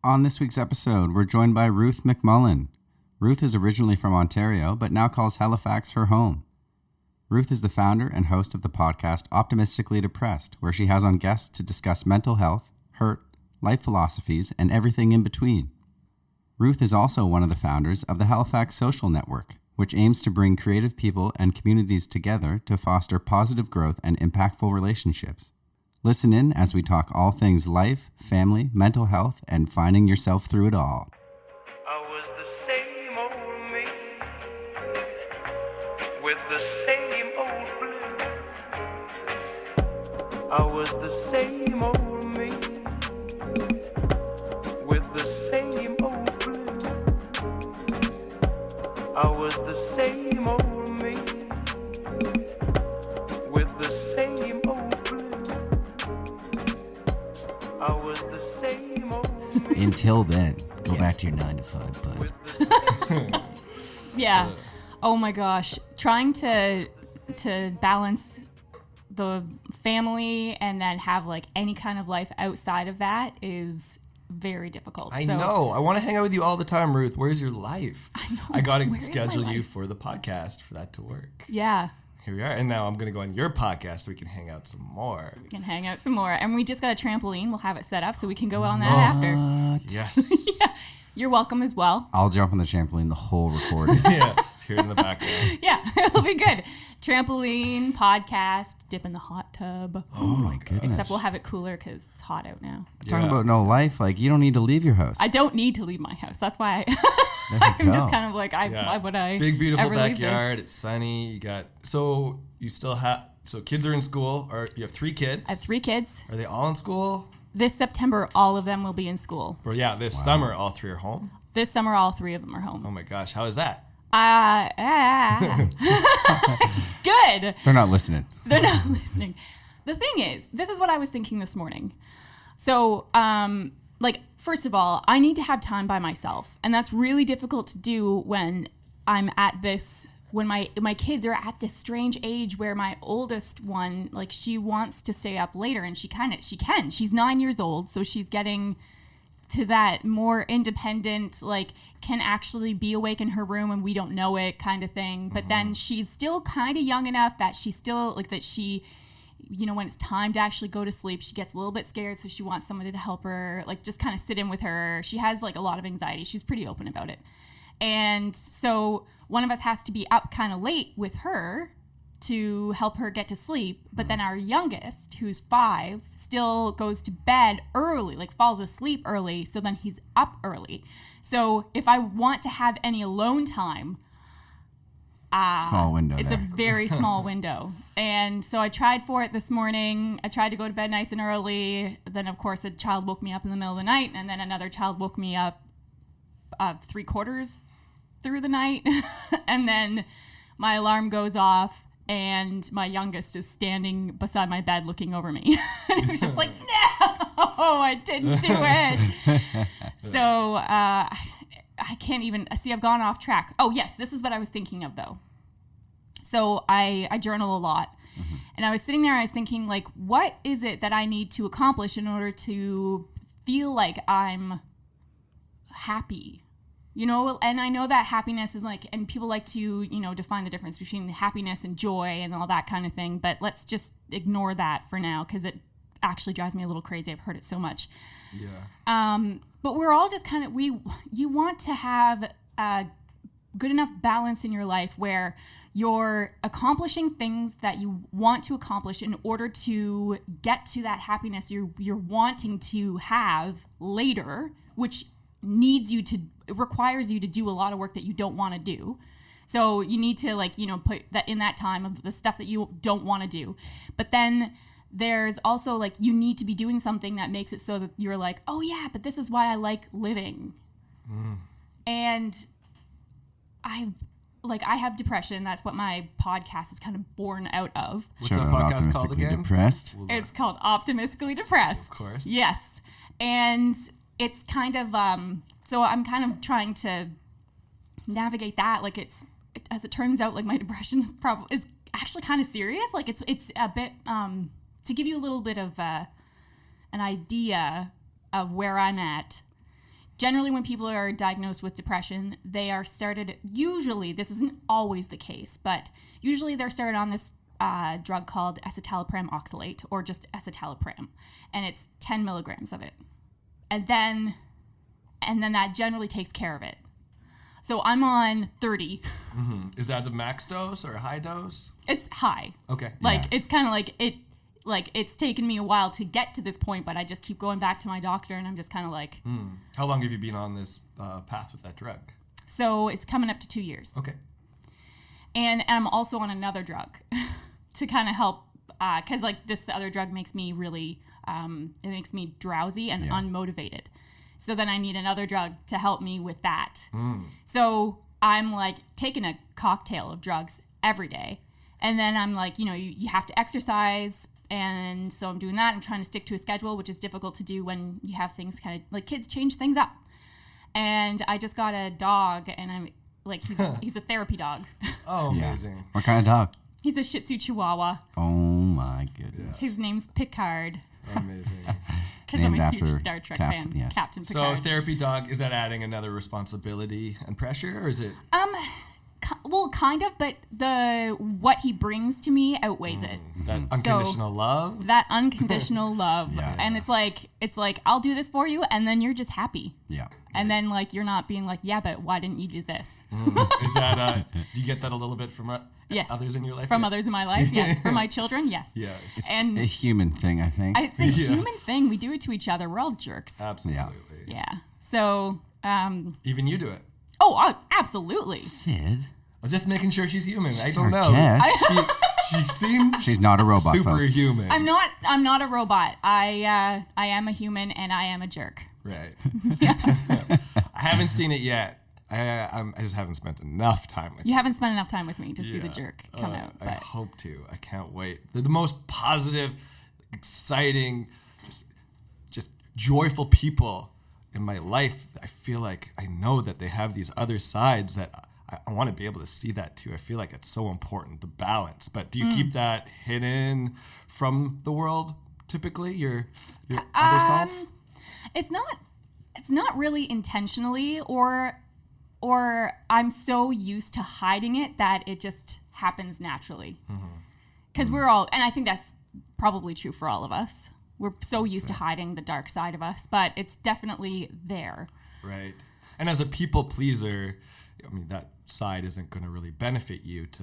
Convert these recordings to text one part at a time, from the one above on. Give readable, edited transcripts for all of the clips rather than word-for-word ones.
On this week's episode, we're joined by Ruth McMullen. Ruth is originally from Ontario, but now calls Halifax her home. Ruth is the founder and host of the podcast Optimistically Depressed, where she has on guests to discuss mental health, hurt, life philosophies, and everything in between. Ruth is also one of the founders of the Halifax Social Network, which aims to bring creative people and communities together to foster positive growth and impactful relationships. Listen in as we talk all things life, family, mental health, and finding yourself through it all. I was the same old me with the same old blues. I was the same old me with the same old blues. I was the same old me with the same old blues. I was the same old me. Until then, go back to your 9 to 5, bud. Yeah. Oh my gosh. Trying to balance the family and then have like any kind of life outside of that is very difficult. I know. I want to hang out with you all the time, Ruth. Where's your life? I know. I got to Where is schedule my you life? for the podcast for that to work. Yeah. Here we are. And now I'm going to go on your podcast so we can hang out some more. We can hang out some more. And we just got a trampoline. We'll have it set up so we can go on that after. Yes. Yeah. You're welcome as well. I'll jump on the trampoline the whole recording. Yeah. It's here in the background. Yeah. It'll be good. Trampoline, podcast, dip in the hot tub. Oh my goodness. Except we'll have it cooler because it's hot out now. Talking about no life, like you don't need to leave your house. I don't need to leave my house. That's why I'm just kind of like, why would I? Big, beautiful ever leave backyard. this? It's sunny. You got, so you still have, so kids are in school, or you have 3 kids. I have 3 kids. Are they all in school? This September, all of them will be in school. Or yeah, this summer, all 3 are home. This summer, all 3 of them are home. Oh my gosh. How is that? It's good. They're not listening. They're not listening. The thing is, this is what I was thinking this morning. So, first of all, I need to have time by myself. And that's really difficult to do when I'm at this, when my kids are at this strange age where my oldest one, like, she wants to stay up later, and she can. She's 9 years old, so she's getting to that more independent, like, can actually be awake in her room and we don't know it kind of thing. But then she's still kind of young enough that she's still, like, that she, you know, when it's time to actually go to sleep, she gets a little bit scared, so she wants somebody to help her, like, just kind of sit in with her. She has, like, a lot of anxiety. She's pretty open about it. And so one of us has to be up kind of late with her to help her get to sleep. But then our youngest, who's 5, still goes to bed early, like falls asleep early. So then he's up early. So if I want to have any alone time, Small window it's there. a very small window. And so I tried for it this morning. I tried to go to bed nice and early. Then, of course, a child woke me up in the middle of the night. And then another child woke me up 3/4 through the night. And then my alarm goes off. And my youngest is standing beside my bed looking over me. And he was just like, no, I didn't do it. So I can't even, see, I've gone off track. Oh, yes, this is what I was thinking of, though. So I journal a lot. Mm-hmm. And I was sitting there, I was thinking, like, what is it that I need to accomplish in order to feel like I'm happy? You know, and I know that happiness is like, and people like to, you know, define the difference between happiness and joy and all that kind of thing. But let's just ignore that for now because it actually drives me a little crazy. I've heard it so much. Yeah. But we're all just kind of, you want to have a good enough balance in your life where you're accomplishing things that you want to accomplish in order to get to that happiness you're wanting to have later, which it requires you to do a lot of work that you don't want to do. So you need to, like, you know, put that in that time of the stuff that you don't want to do. But then there's also, like, you need to be doing something that makes it so that you're like, oh yeah, but this is why I like living. And I have depression. That's what my podcast is kind of born out of. What's that podcast called again? Depressed? It's called Optimistically Depressed. Of course. Yes. And it's kind of, so I'm kind of trying to navigate that. Like, as it turns out, like, my depression is actually kind of serious. Like, it's a bit, to give you a little bit of an idea of where I'm at. generally when people are diagnosed with depression, they are started, usually, this isn't always the case, but usually they're started on this drug called escitalopram oxalate, or just escitalopram, and it's 10 milligrams of it. And then that generally takes care of it. So I'm on 30. Mm-hmm. Is that the max dose or a high dose? It's high. Okay. Like, Yeah. it's kind of like it's taken me a while to get to this point, but I just keep going back to my doctor, and I'm just kind of like... How long have you been on this path with that drug? So it's coming up to 2 years. Okay. And I'm also on another drug to kind of help, because like this other drug makes me really, it makes me drowsy and unmotivated. So then I need another drug to help me with that. So I'm like taking a cocktail of drugs every day. And then I'm like, you have to exercise. And so I'm doing that. I'm trying to stick to a schedule, which is difficult to do when you have things kind of like kids change things up. And I just got a dog, and I'm like, he's a therapy dog. Oh, amazing. What kind of dog? He's a Shih Tzu Chihuahua. Oh my goodness. His name's Picard. Amazing. Because I'm Named a huge after Star Trek Captain, fan. yes. Captain So Picard. therapy dog, is that adding another responsibility and pressure, or is it? Well, kind of, but what he brings to me outweighs it. That unconditional love? That unconditional love. Yeah. And it's like, I'll do this for you, and then you're just happy. Yeah. And then like you're not being like, yeah, but why didn't you do this? Is that, do you get that a little bit from Yes. others in your life? From Yeah. others in my life, yes. From my children, yes. Yes. And A human thing, I think. it's a human thing. We do it to each other. We're all jerks. Absolutely. Yeah. So, Even you do it. absolutely. Sid? I'm just making sure she's human. I our don't know. guest. She seems She's not a robot, folks. superhuman. I'm not a robot. I am a human, and I am a jerk. Right. I haven't seen it yet. I just haven't spent enough time with You haven't spent enough time with me to see the Yeah. jerk come out. I But hope to. I can't wait. They're the most positive, exciting, just joyful people in my life. I feel like I know that they have these other sides that I want to be able to see that too. I feel like it's so important, the balance. But do you keep that hidden from the world typically, your other self? it's not really intentionally, or I'm so used to hiding it that it just happens naturally. Because we're all, and I think that's probably true for all of us. We're so used to hiding the dark side of us, but it's definitely there. Right. And as a people pleaser, I mean, that side isn't going to really benefit you to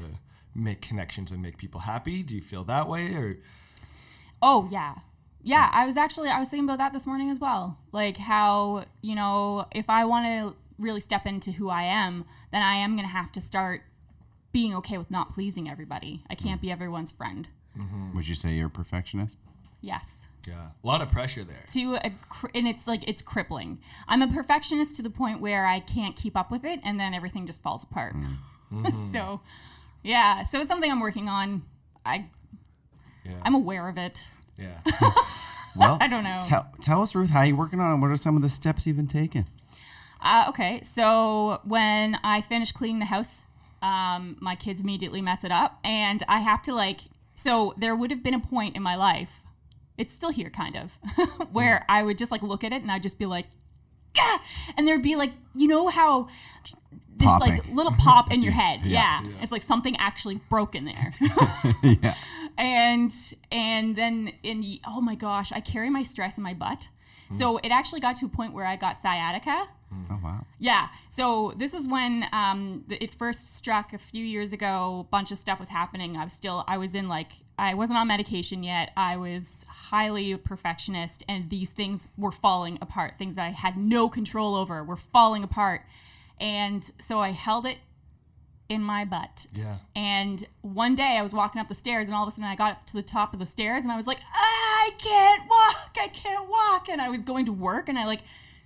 make connections and make people happy. Do you feel that way, or? Oh, yeah. Yeah, I was thinking about that this morning as well. Like how, if I want to really step into who I am, then I am going to have to start being okay with not pleasing everybody. I can't be everyone's friend. Would you say you're a perfectionist? Yes. Yeah, a lot of pressure there. And it's crippling. I'm a perfectionist to the point where I can't keep up with it, and then everything just falls apart. So, yeah. So it's something I'm working on. I'm aware of it. Yeah. Well, I don't know. Tell us, Ruth, how you working on it? What are some of the steps you've been taking? Okay. So when I finish cleaning the house, my kids immediately mess it up, and I have to so there would have been a point in my life, it's still here kind of, where I would just look at it and I'd just be like, Gah! And there'd be how this Popping. little pop in your head. Yeah. Yeah. It's like something actually broke in there. Yeah. And then oh my gosh, I carry my stress in my butt. So it actually got to a point where I got sciatica. Oh, wow. Yeah. So this was when it first struck a few years ago. A bunch of stuff was happening. I wasn't on medication yet. I was highly a perfectionist, and these things were falling apart. Things I had no control over were falling apart. And so I held it in my butt. Yeah. And one day I was walking up the stairs, and all of a sudden I got up to the top of the stairs, and I was like, I can't walk. And I was going to work, and I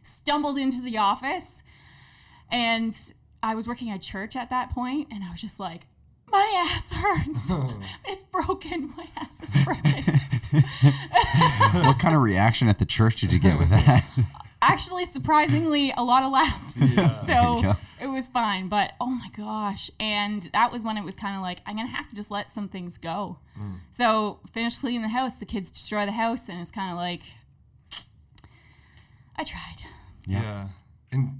stumbled into the office, and I was working at church at that point, and I was just like, my ass hurts. It's broken. My ass is broken. What kind of reaction at the church did you get with that? Actually, surprisingly, a lot of laughs. There you So go. it was fine. But oh my gosh. And that was when it was kind of like, I'm going to have to just let some things go. So finished cleaning the house. The kids destroy the house. And it's kind of like, I tried. Yeah.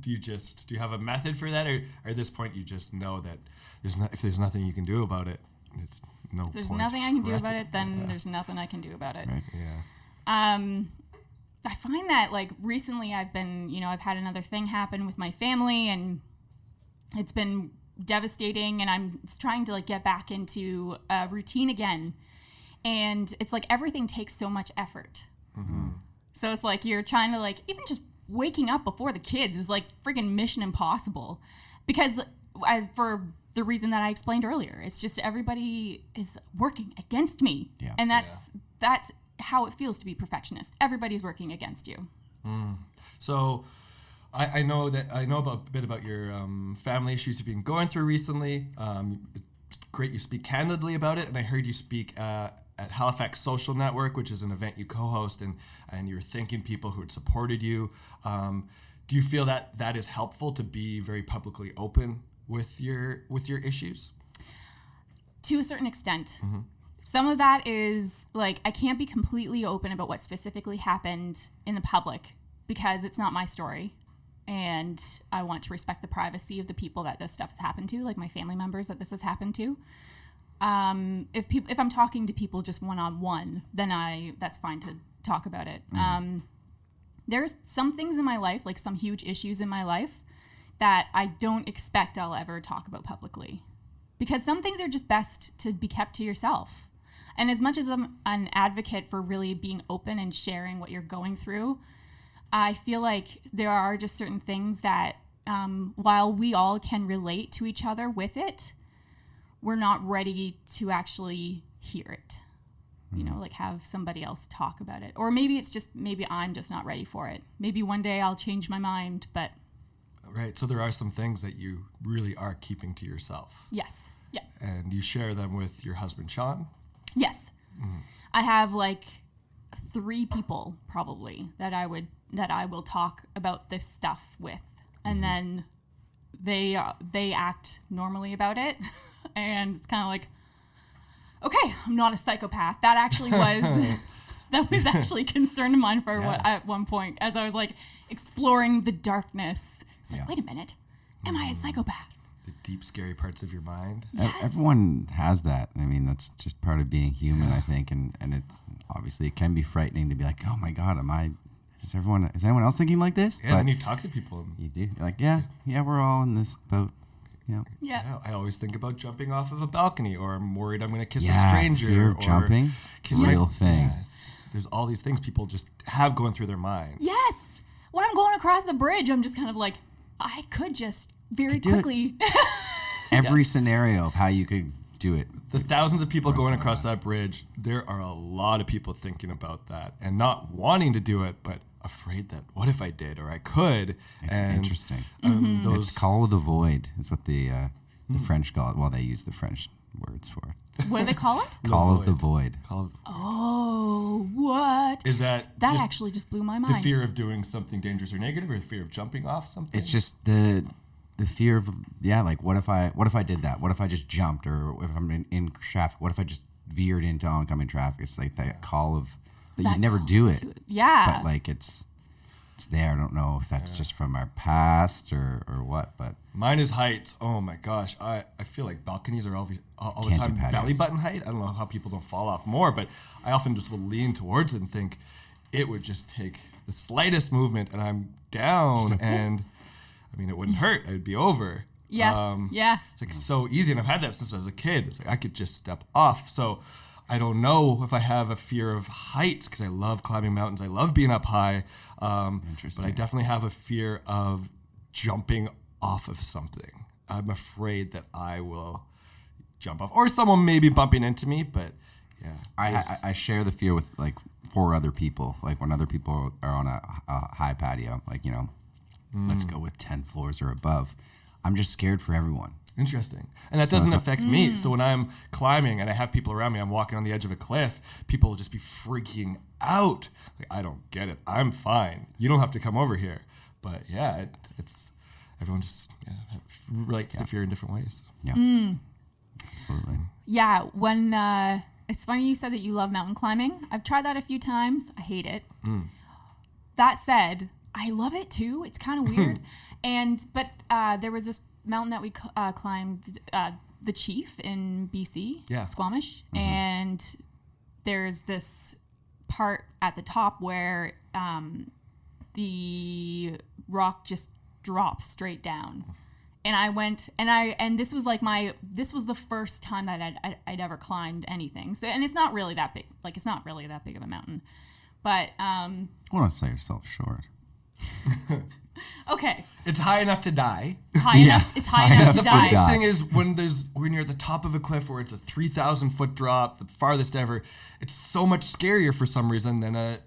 do you have a method for that, or at this point you just know that if there's nothing you can do about it, it's no If there's point. nothing I can do about it, then there's nothing I can do about it. Right. Yeah. I find that like recently I've had another thing happen with my family, and it's been devastating, and I'm trying to like get back into a routine again. And it's like everything takes so much effort. Mm-hmm. So it's like you're trying to like, even just waking up before the kids is like freaking mission impossible. Because as for the reason that I explained earlier, it's just everybody is working against me. Yeah. And that's how it feels to be perfectionist. Everybody's working against you. So I know a bit about your family issues you've been going through recently. It's great you speak candidly about it, and I heard you speak at Halifax Social Network, which is an event you co-host, and you're thanking people who had supported you. Do you feel that is helpful to be very publicly open with your issues? To a certain extent. Mm-hmm. Some of that is like, I can't be completely open about what specifically happened in the public because it's not my story. And I want to respect the privacy of the people that this stuff has happened to, like my family members that this has happened to. If I'm talking to people just one-on-one, then that's fine to talk about it. There's some things in my life, like some huge issues in my life, that I don't expect I'll ever talk about publicly. Because some things are just best to be kept to yourself. And as much as I'm an advocate for really being open and sharing what you're going through, I feel like there are just certain things that while we all can relate to each other with it, we're not ready to actually hear it. You know, like have somebody else talk about it. Or maybe I'm just not ready for it. Maybe one day I'll change my mind, but... Right, so there are some things that you really are keeping to yourself. Yes, yeah. And you share them with your husband, Sean? Yes. I have like 3 people probably that I will talk about this stuff with. And then they act normally about it. And it's kind of like, okay, I'm not a psychopath. That actually was actually a concern of mine at one point as I was like exploring the darkness. It's like, wait a minute, am I a psychopath? The deep, scary parts of your mind. Yes. Everyone has that. I mean, that's just part of being human, I think. And it's obviously it can be frightening to be like, oh my God, is anyone else thinking like this? Yeah, and you talk to people. You do. You're like, yeah, we're all in this boat. Yeah. Yeah. I always think about jumping off of a balcony, or I'm worried I'm going to kiss a Yeah, stranger. fear of or jumping, kiss real thing. Yeah, there's all these things people just have going through their mind. Yes. When I'm going across the bridge, I'm just kind of like, I could just very do it. quickly. Every scenario of how you could do it. The thousands of people going across that bridge, there are a lot of people thinking about that and not wanting to do it, but afraid that what if I did or I could. It's interesting. Those It's call of the void is what the French call it. Well, they use the French words for it. What do they call it? Call of the void. Oh, what? Is that just actually just blew my the mind. fear of doing something dangerous or negative, or the fear of jumping off something? It's just the fear of like what if I did that? What if I just jumped, or if I'm in traffic? What if I just veered into oncoming traffic? It's like that call of that you never do it. Yeah. But like it's there. I don't know if that's just from our past or what, but Mine is heights. Oh my gosh. I feel like balconies are all the Can't do time patios. belly button height. I don't know how people don't fall off more, but I often just will lean towards it and think it would just take the slightest movement and I'm down, and I mean it wouldn't hurt. It would be over. Yes. Yeah. It's like so easy, and I've had that since I was a kid. It's like I could just step off. So I don't know if I have a fear of heights because I love climbing mountains. I love being up high. Interesting. But I definitely have a fear of jumping off of something. I'm afraid that I will jump off, or someone maybe bumping into me. But yeah, I share the fear with like 4 other people. Like when other people are on a high patio, like let's go with 10 floors or above. I'm just scared for everyone. Interesting. And that doesn't affect me. So when I'm climbing and I have people around me, I'm walking on the edge of a cliff, people will just be freaking out. Like, I don't get it. I'm fine. You don't have to come over here. But yeah, it's everyone just relates to fear in different ways. Yeah. Absolutely. Yeah. When it's funny you said that you love mountain climbing. I've tried that a few times. I hate it. That said, I love it too. It's kind of weird. But there was this mountain that we climbed, the Chief in BC, Squamish, and there's this part at the top where the rock just drops straight down. And I went, and this was like this was the first time that I'd ever climbed anything. So, and it's not really that big. Like, it's not really that big of a mountain. But, I want to sell yourself short. Okay. It's high enough to die. It's high enough to die. The funny thing is when you're at the top of a cliff where it's a 3,000 foot drop, the farthest ever, it's so much scarier for some reason than a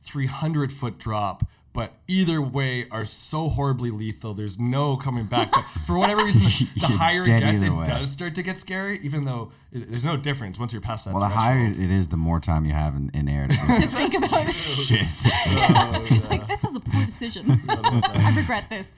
300 foot drop. But either way are so horribly lethal. There's no coming back. But for whatever reason, the higher it gets, it does start to get scary, even though there's no difference once you're past that threshold. The higher it is, the more time you have in air to think about it. Shit. Like, this was a poor decision. I regret this.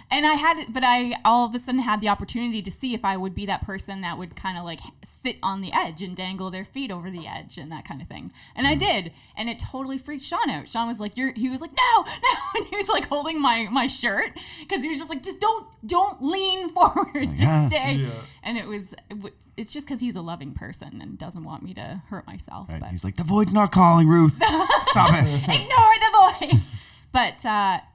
And I all of a sudden had the opportunity to see if I would be that person that would kind of like sit on the edge and dangle their feet over the edge and that kind of thing. And I did. And it totally freaked Sean out. Sean was like, he was like, no. And he was like holding my shirt because he was just like, just don't lean forward, just stay. Yeah. And it's just because he's a loving person and doesn't want me to hurt myself. Right. But He's like, the void's not calling, Ruth. Stop it. Ignore the void. But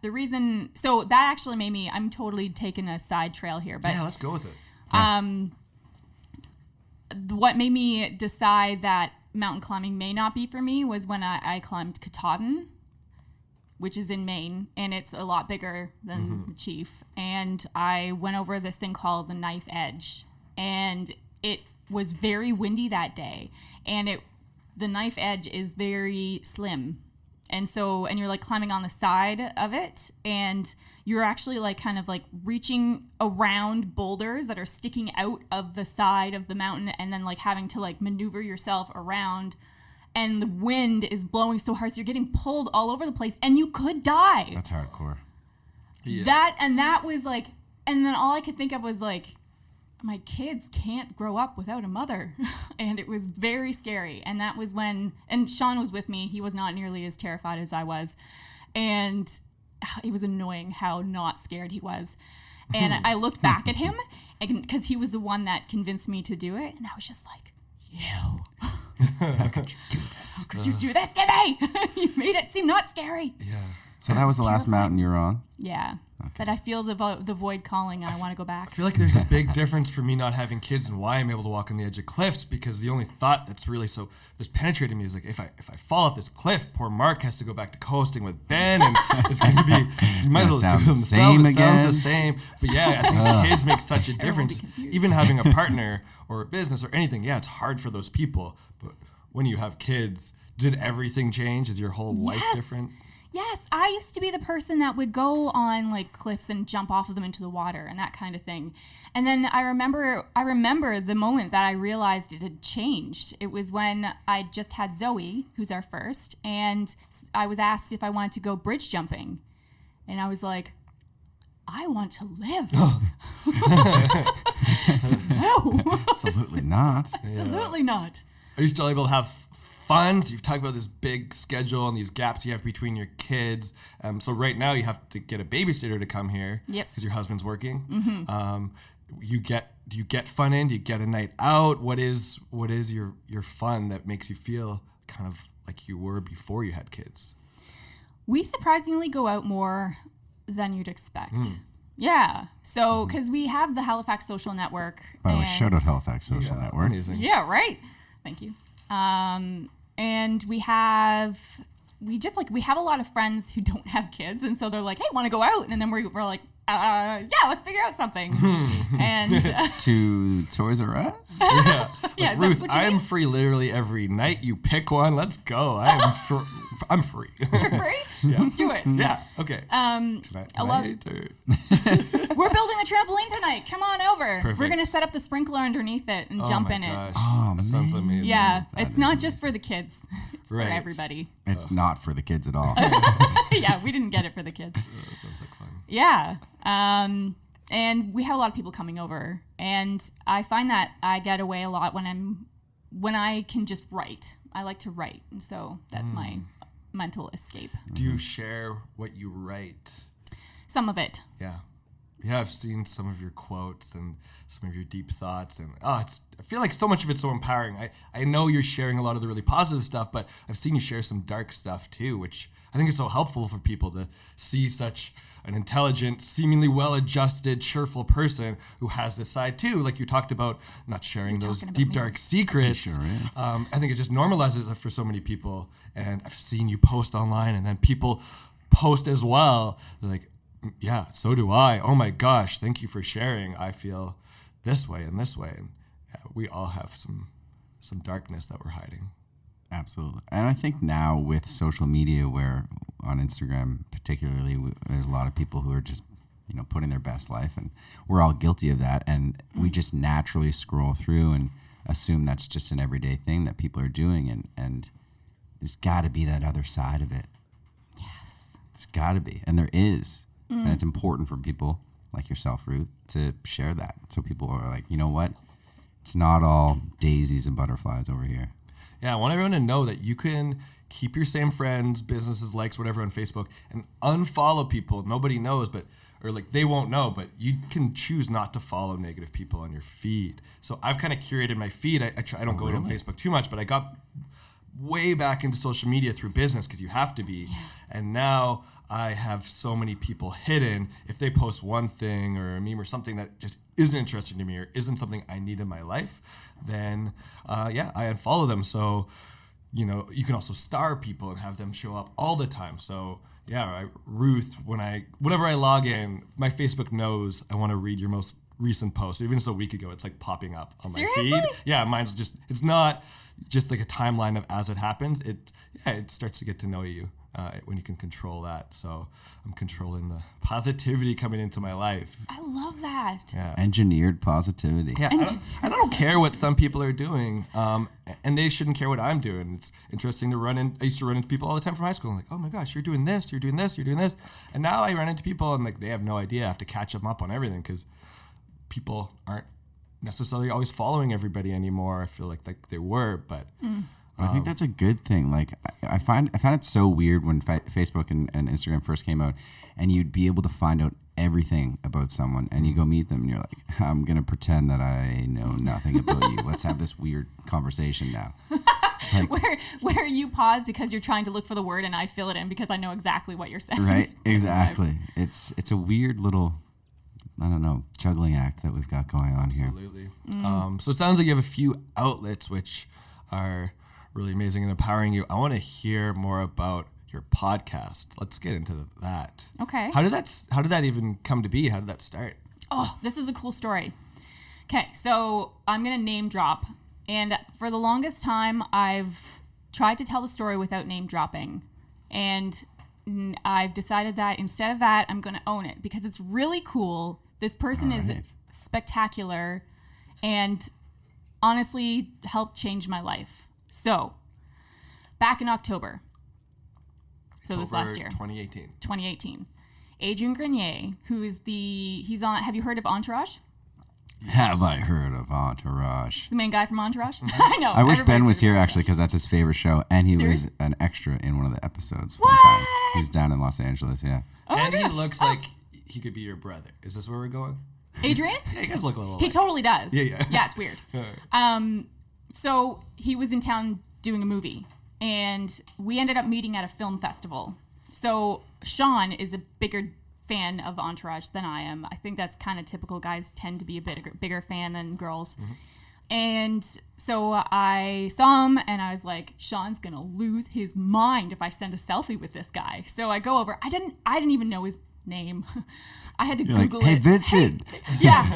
the reason, so that actually made me, I'm totally taking a side trail here. But yeah, let's go with it. What made me decide that mountain climbing may not be for me was when I climbed Katahdin, which is in Maine, and it's a lot bigger than the Chief. And I went over this thing called the Knife Edge, and it was very windy that day. And the Knife Edge is very slim. And you're like climbing on the side of it, and you're actually like kind of like reaching around boulders that are sticking out of the side of the mountain, and then like having to like maneuver yourself around. And the wind is blowing so hard, so you're getting pulled all over the place, and you could die. That's hardcore. Yeah. That was like, and then all I could think of was like, my kids can't grow up without a mother. And it was very scary. And that was when, and Sean was with me. He was not nearly as terrified as I was. And it was annoying how not scared he was. And I looked back at him because he was the one that convinced me to do it. And I was just like, you. How could you do this? How could you do this to me? You made it seem not scary. Yeah. So that was the last mountain you were on? Yeah. Okay. But I feel the void calling, and I want to go back. I feel like there's a big difference for me not having kids and why I'm able to walk on the edge of cliffs, because the only thought that's really that's penetrating me is like, if I fall off this cliff, poor Mark has to go back to coasting with Ben, and it's going to be, you might as well do them the same again. Sounds the same. But yeah, I think kids make such a difference. Even having a partner or a business or anything, yeah, it's hard for those people. But when you have kids, did everything change? Is your whole life different? Yes, I used to be the person that would go on like cliffs and jump off of them into the water and that kind of thing. And then I remember the moment that I realized it had changed. It was when I just had Zoe, who's our first, and I was asked if I wanted to go bridge jumping. And I was like, I want to live. No. Absolutely not. Absolutely not. Are you still able to have fun? So you've talked about this big schedule and these gaps you have between your kids. So right now you have to get a babysitter to come here. Yes. Because your husband's working. Mm-hmm. Do you get fun in? Do you get a night out? What is your fun that makes you feel kind of like you were before you had kids? We surprisingly go out more than you'd expect. Yeah. So, because we have the Halifax Social Network. By the way, shout out Halifax Social Network. Amazing. Yeah, right. Thank you. And we have a lot of friends who don't have kids, and so they're like, hey, want to go out? And then we're like, yeah, let's figure out something. And to Toys R Us? Yeah. Yeah, Ruth, I am free literally every night. You pick one. Let's go. I'm free. You're free? Yeah. Let's do it. Yeah. Okay. We're building the trampoline tonight. Come on over. Perfect. We're gonna set up the sprinkler underneath it and jump in it. Oh, that sounds amazing. Yeah, That it's is not just amazing. for the kids. It's Right. for everybody. It's not for the kids at all. Yeah, we didn't get it for the kids. That sounds like fun. Yeah. And we have a lot of people coming over, and I find that I get away a lot when I can just write. I like to write, and so that's my mental escape. Do you share what you write? Some of it. Yeah. Yeah, I've seen some of your quotes and some of your deep thoughts, and I feel like so much of it's so empowering. I know you're sharing a lot of the really positive stuff, but I've seen you share some dark stuff too, which I think is so helpful for people to see such an intelligent, seemingly well-adjusted, cheerful person who has this side too. Like you talked about not sharing those deep, dark secrets. Sure is. I think it just normalizes it for so many people. And I've seen you post online, and then people post as well. They're like, yeah, so do I. Oh my gosh, thank you for sharing. I feel this way and this way. And yeah, we all have some darkness that we're hiding. Absolutely. And I think now with social media, where on Instagram particularly, there's a lot of people who are just, putting their best life, and we're all guilty of that. And we just naturally scroll through and assume that's just an everyday thing that people are doing. And there's got to be that other side of it. Yes. There's got to be. And there is. And it's important for people like yourself, Ruth, to share that. So people are like, you know what? It's not all daisies and butterflies over here. Yeah, I want everyone to know that you can keep your same friends, businesses, likes, whatever on Facebook, and unfollow people nobody knows, or they won't know, but you can choose not to follow negative people on your feed. So I've kind of curated my feed. I don't go on Facebook too much, but I got way back into social media through business because you have to be. Yeah. And now I have so many people hidden. If they post one thing or a meme or something that just isn't interesting to me or isn't something I need in my life, then I unfollow them. So, you can also star people and have them show up all the time. So Ruth, whenever I log in, my Facebook knows I want to read your most recent post. Even just a week ago, it's like popping up on my feed. Yeah, mine's just, it's not just like a timeline of as it happens. It starts to get to know you when you can control that. So I'm controlling the positivity coming into my life. I love that. Yeah. Engineered positivity. Yeah, I don't care what some people are doing, and they shouldn't care what I'm doing. It's interesting to I used to run into people all the time from high school. I'm like, oh my gosh, you're doing this, you're doing this, you're doing this. And now I run into people and they have no idea. I have to catch them up on everything because people aren't necessarily always following everybody anymore. I feel like they were, but... I think that's a good thing. Like I found it so weird when Facebook and Instagram first came out, and you'd be able to find out everything about someone, and you go meet them, and you're like, I'm gonna pretend that I know nothing about you. Let's have this weird conversation now. Like, where you pause because you're trying to look for the word, and I fill it in because I know exactly what you're saying. Right? Exactly. It's a weird little, I don't know, juggling act that we've got going on here. Absolutely. So it sounds like you have a few outlets which are really amazing and empowering you. I want to hear more about your podcast. Let's get into that. Okay. How did that even come to be? How did that start? Oh, this is a cool story. Okay, so I'm going to name drop. And for the longest time, I've tried to tell the story without name dropping. And I've decided that instead of that, I'm going to own it because it's really cool. This person is spectacular and honestly helped change my life. So, back in October. So this last year. 2018. Adrian Grenier, who is have you heard of Entourage? Have I heard of Entourage? The main guy from Entourage? I know. I wish Ben was here actually because that's his favorite show, and he was an extra in one of the episodes. What? One time. He's down in Los Angeles, yeah. Oh and he looks like he could be your brother. Is this where we're going? Adrian? Yeah, you guys look a little He alike. totally does. Yeah. Yeah, it's weird. So he was in town doing a movie, and we ended up meeting at a film festival. So Sean is a bigger fan of Entourage than I am. I think that's kind of typical. Guys tend to be a bigger fan than girls. Mm-hmm. And so I saw him, and I was like, Sean's gonna lose his mind if I send a selfie with this guy. So I go over. I didn't even know his name. I had to Google it. Hey, Vincent. Yeah.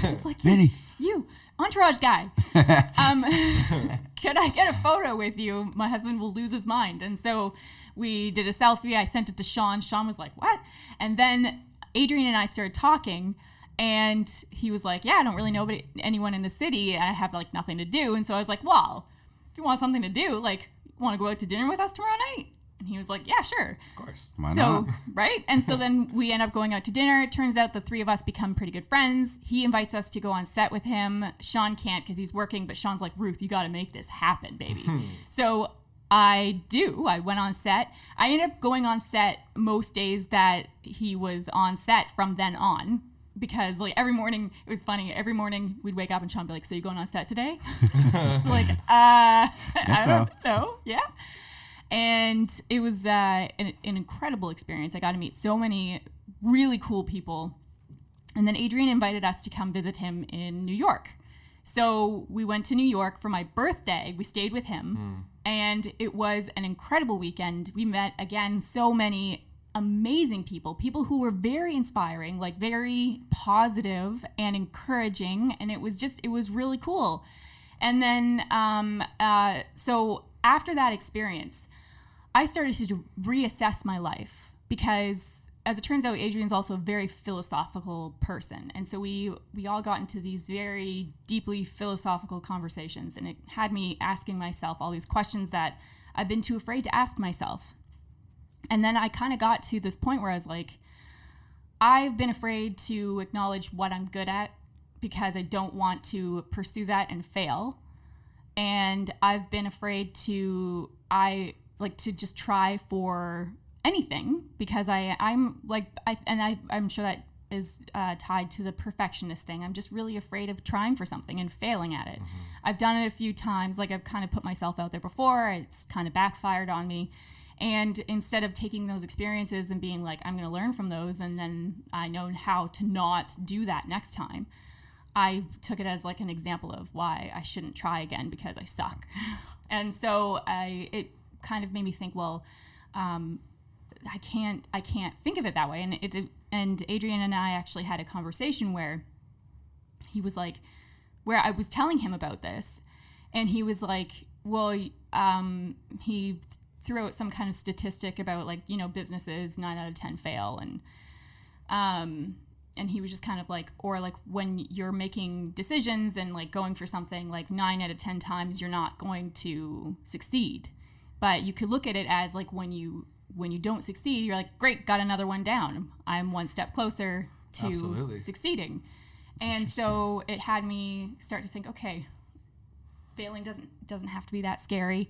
It's like, Vinny. You, Entourage guy. Can I get a photo with you? My husband will lose his mind. And so we did a selfie. I sent it to Sean. Sean was like, what? And then Adrian and I started talking, and he was like, yeah, I don't really know anyone in the city. I have like nothing to do. And so I was like, well, if you want something to do, like, want to go out to dinner with us tomorrow night? And he was like, yeah, sure. Of course. Why not? Right? And so then we end up going out to dinner. It turns out the three of us become pretty good friends. He invites us to go on set with him. Sean can't because he's working, but Sean's like, Ruth, you got to make this happen, baby. So I do. I went on set. I ended up going on set most days that he was on set from then on. because like every morning, it was funny. Every morning we'd wake up and Sean would be like, "So you going on set today?" Just like, I don't know. Yeah. And it was an incredible experience. I got to meet so many really cool people. And then Adrian invited us to come visit him in New York. So we went to New York for my birthday. We stayed with him. And it was an incredible weekend. We met, again, so many amazing people who were very inspiring, like very positive and encouraging. And it was really cool. And then, so after that experience, I started to reassess my life because, as it turns out, Adrian's also a very philosophical person. And so we all got into these very deeply philosophical conversations, and it had me asking myself all these questions that I've been too afraid to ask myself. And then I kind of got to this point where I was like, I've been afraid to acknowledge what I'm good at because I don't want to pursue that and fail. And I've been afraid to just try for anything because I'm sure that is tied to the perfectionist thing. I'm just really afraid of trying for something and failing at it. I've done it a few times. Like, I've kind of put myself out there before. It's kind of backfired on me. And instead of taking those experiences and being like, I'm going to learn from those and then I know how to not do that next time, I took it as like an example of why I shouldn't try again because I suck. And so it kind of made me think, well, I can't think of it that way. And Adrian and I actually had a conversation where he was like, where I was telling him about this, and he was like, well, he threw out some kind of statistic about like, businesses 9 out of 10 fail, and he was just kind of like, or like when you're making decisions and like going for something, like 9 out of 10 times you're not going to succeed. But you could look at it as like when you don't succeed, you're like, great, got another one down. I'm one step closer to succeeding. And so it had me start to think, okay, failing doesn't have to be that scary.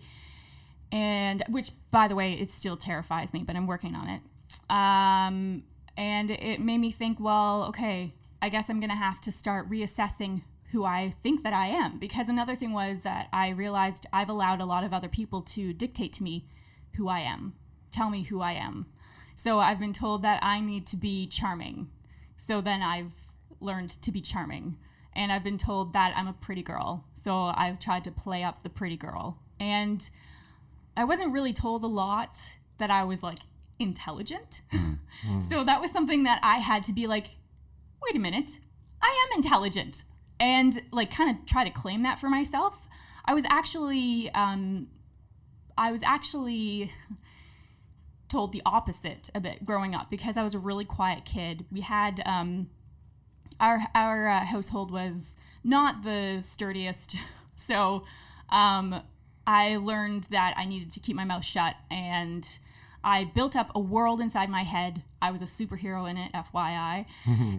And which, by the way, it still terrifies me, but I'm working on it. And it made me think, well, okay, I guess I'm going to have to start reassessing who I think that I am. Because another thing was that I realized I've allowed a lot of other people to dictate to me who I am, tell me who I am. So I've been told that I need to be charming. So then I've learned to be charming. And I've been told that I'm a pretty girl. So I've tried to play up the pretty girl. And I wasn't really told a lot that I was like intelligent. So that was something that I had to be like, wait a minute, I am intelligent. And like kind of try to claim that for myself. I was actually told the opposite a bit growing up because I was a really quiet kid. We had our household was not the sturdiest, so I learned that I needed to keep my mouth shut, and I built up a world inside my head. I was a superhero in it, FYI.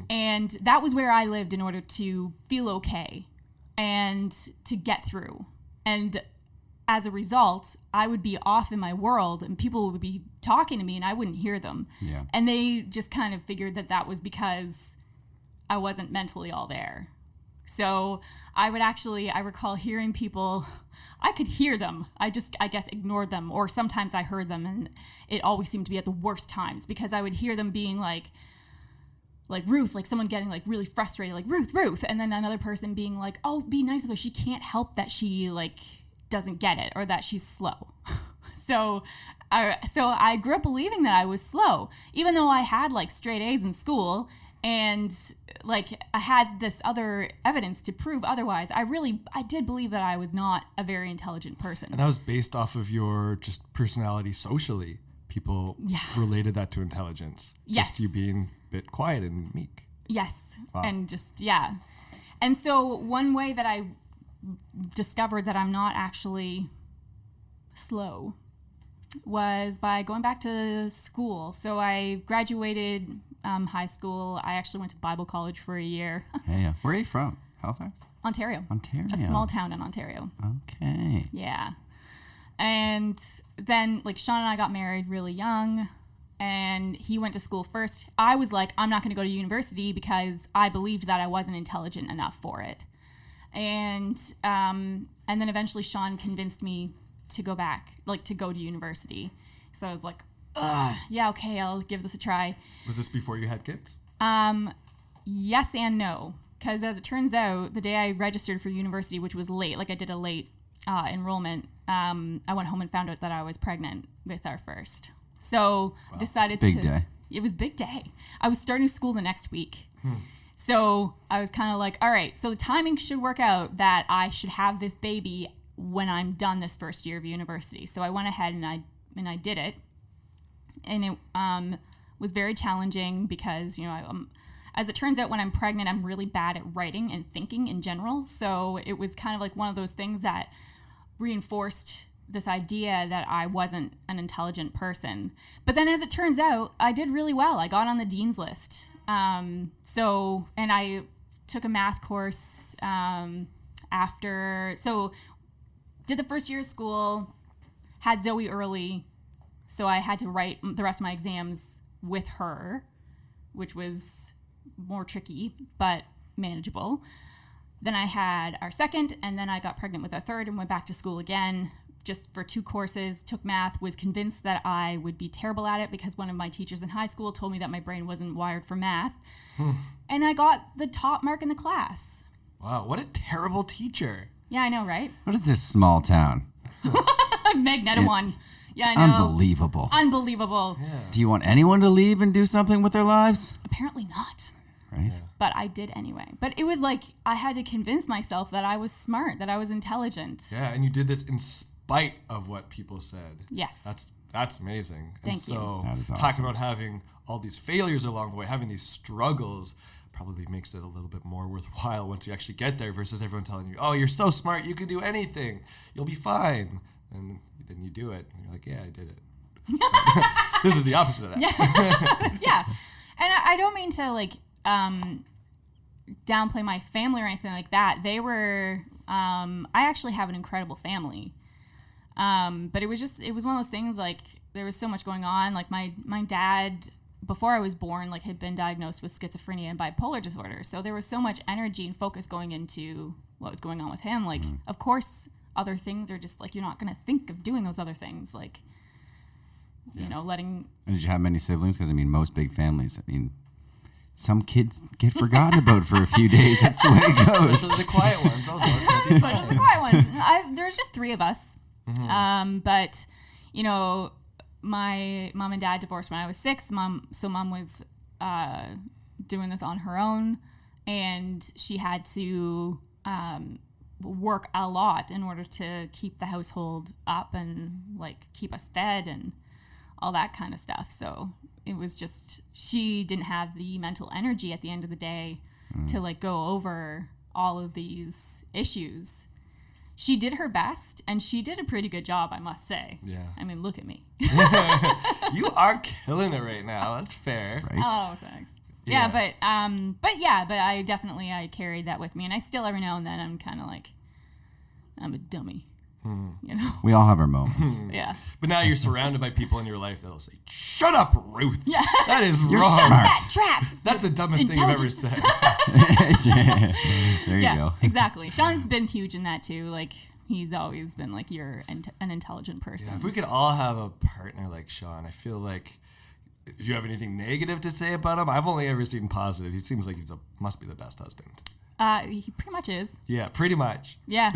And that was where I lived in order to feel okay and to get through. And as a result, I would be off in my world and people would be talking to me and I wouldn't hear them. Yeah. And they just kind of figured that was because I wasn't mentally all there. So I recall hearing people, I could hear them. I guess ignored them, or sometimes I heard them, and it always seemed to be at the worst times because I would hear them being like Ruth, like someone getting like really frustrated, like Ruth, and then another person being like, oh, be nice with her. She can't help that she like doesn't get it or that she's slow. So I grew up believing that I was slow, even though I had like straight A's in school. And like I had this other evidence to prove otherwise. I did believe that I was not a very intelligent person. And that was based off of your just personality socially. People related that to intelligence. Yes. Just you being a bit quiet and meek. Yes. Wow. And just, yeah. And so one way that I discovered that I'm not actually slow was by going back to school. So I graduated high school. I actually went to Bible college for a year. Yeah. Where are you from? Halifax? Ontario. Ontario. A small town in Ontario. Okay. Yeah. And then like Sean and I got married really young, and he went to school first. I was like, I'm not going to go to university because I believed that I wasn't intelligent enough for it. And then eventually Sean convinced me to go back, like to go to university. So I was like, yeah, okay, I'll give this a try. Was this before you had kids? Yes and no. Because as it turns out, the day I registered for university, which was late, like I did a late enrollment, I went home and found out that I was pregnant with our first. So decided big day. It was a big day. I was starting school the next week. So I was kind of like, all right, so the timing should work out that I should have this baby when I'm done this first year of university. So I went ahead and I did it. And it was very challenging because, you know, as it turns out, when I'm pregnant, I'm really bad at writing and thinking in general. So it was kind of like one of those things that reinforced this idea that I wasn't an intelligent person. But then as it turns out, I did really well. I got on the dean's list. And I took a math course after. So did the first year of school, had Zoe early. So I had to write the rest of my exams with her, which was more tricky, but manageable. Then I had our second, and then I got pregnant with our third and went back to school again just for 2 courses, took math, was convinced that I would be terrible at it because one of my teachers in high school told me that my brain wasn't wired for math. And I got the top mark in the class. Wow, what a terrible teacher. Yeah, I know, right? What is this small town? Magnetawan. Yeah, I know. Unbelievable. Unbelievable. Yeah. Do you want anyone to leave and do something with their lives? Apparently not. Right? But I did anyway. But it was like I had to convince myself that I was smart, that I was intelligent. Yeah, and you did this in spite of what people said. Yes. That's amazing. Thank and so you. That is awesome. Talking about having all these failures along the way, having these struggles probably makes it a little bit more worthwhile once you actually get there versus everyone telling you, oh, you're so smart, you can do anything. You'll be fine. And then you do it, and you're like, yeah, I did it. This is the opposite of that. Yeah. And I don't mean to like downplay my family or anything like that. They were, I actually have an incredible family. But it was one of those things, like there was so much going on. Like my dad, before I was born, like had been diagnosed with schizophrenia and bipolar disorder. So there was so much energy and focus going into what was going on with him. Like, of course, other things are just like, you're not going to think of doing those other things. Like, you know, letting. And did you have many siblings? Because I mean, most big families, I mean, some kids get forgotten about for a few days. That's the way it goes. Those are the quiet ones. The quiet ones. There's just 3 of us. But, you know, my mom and dad divorced when I was 6. Mom was doing this on her own, and she had to work a lot in order to keep the household up and like keep us fed and all that kind of stuff. So it was just, she didn't have the mental energy at the end of the day to like go over all of these issues. She did her best, and she did a pretty good job, I must say. Yeah. I mean, look at me. You are killing it right now. That's fair. Right? Oh, thanks. Yeah. But I definitely, I carried that with me, and I still every now and then I'm kind of like, I'm a dummy, you know? We all have our moments. Yeah. But now you're surrounded by people in your life that'll say, shut up, Ruth. Yeah. That is You're wrong. smart. That trap. That's the dumbest thing you've ever said. Yeah. There you go. Exactly. Sean's been huge in that too. Like, he's always been like, you're an intelligent person. Yeah, if we could all have a partner like Sean, I feel like, if you have anything negative to say about him, I've only ever seen positive. He seems like must be the best husband. He pretty much is. Yeah, pretty much. Yeah,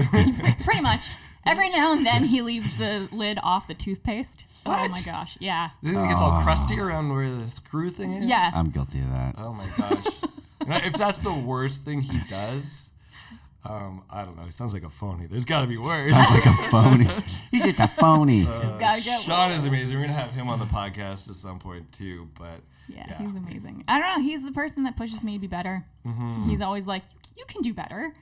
pretty much. Every now and then he leaves the lid off the toothpaste. What? Oh my gosh, yeah. Then it gets all crusty around where the screw thing is? Yeah. I'm guilty of that. Oh my gosh. And if that's the worst thing he does, I don't know. He sounds like a phony. There's got to be worse. Sounds like a phony. He's just a phony. Gotta get Sean is amazing. We're going to have him on the podcast at some point too, but Yeah, he's amazing. I don't know. He's the person that pushes me to be better. He's always like, you can do better.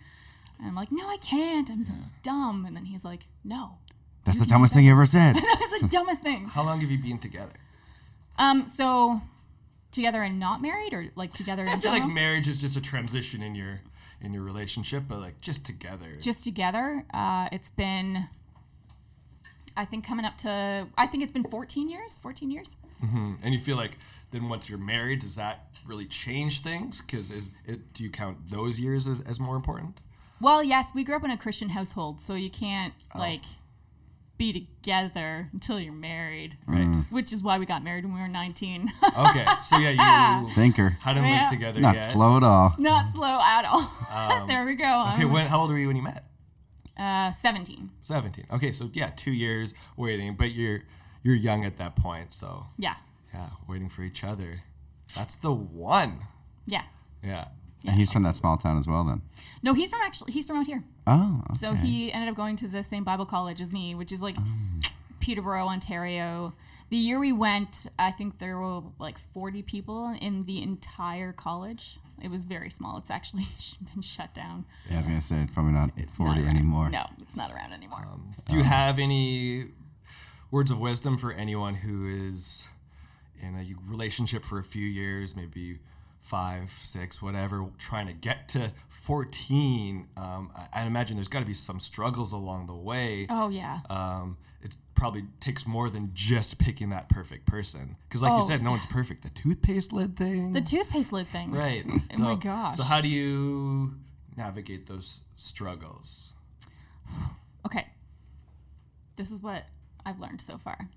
And I'm like, no, I can't. I'm dumb. And then he's like, no. That's the dumbest thing you ever said. That's the dumbest thing. How long have you been together? So together and not married, or like together in I feel general? like marriage is just a transition in your relationship, but like just together. Just together. It's been I think coming up to, I think it's been 14 years. And you feel like then once you're married, does that really change things? Because do you count those years as more important? Well, yes, we grew up in a Christian household, so you can't like be together until you're married. Right. Which is why we got married when we were 19. Okay, so yeah, you Thinker. hadn't lived together Not yet. slow at all. Not slow at all. There we go. Okay, how old were you when you met? 17. 17. Okay, so yeah, 2 years waiting, but you're young at that point, so Yeah. yeah, waiting for each other. That's the one. Yeah. Yeah. And he's from that small town as well, then. No, he's from out here. Oh, okay. So he ended up going to the same Bible college as me, which is like Peterborough, Ontario. The year we went, I think there were like 40 people in the entire college. It was very small. It's actually been shut down. Yeah, I was gonna say it's probably not 40 Not anymore. No, it's not around anymore. Do you have any words of wisdom for anyone who is in a relationship for a few years, maybe 5, 6, whatever, trying to get to 14? I imagine there's got to be some struggles along the way. Oh, yeah. It probably takes more than just picking that perfect person. Because like you said, no one's perfect. The toothpaste lid thing. The toothpaste lid thing. Right. Oh, my gosh. So how do you navigate those struggles? Okay. This is what I've learned so far.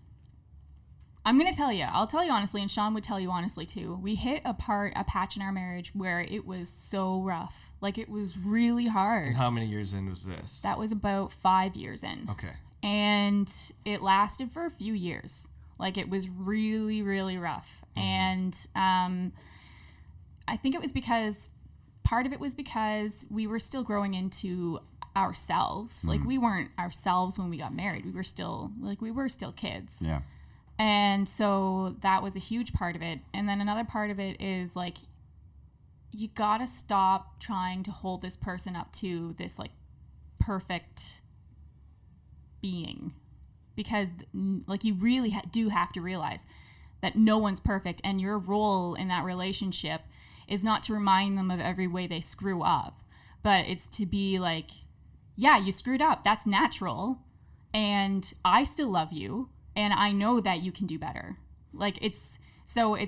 I'm going to tell you. I'll tell you honestly, and Sean would tell you honestly too. We hit a patch in our marriage where it was so rough. Like, it was really hard. And how many years in was this? That was about 5 years in. Okay. And it lasted for a few years. Like, it was really, really rough. And I think it was because, part of it was because we were still growing into ourselves. Like, we weren't ourselves when we got married. We were still kids. Yeah. And so that was a huge part of it. And then another part of it is like, you gotta stop trying to hold this person up to this like perfect being, because like you really do have to realize that no one's perfect, and your role in that relationship is not to remind them of every way they screw up, but it's to be like, yeah, you screwed up. That's natural. And I still love you. And I know that you can do better. Like, it's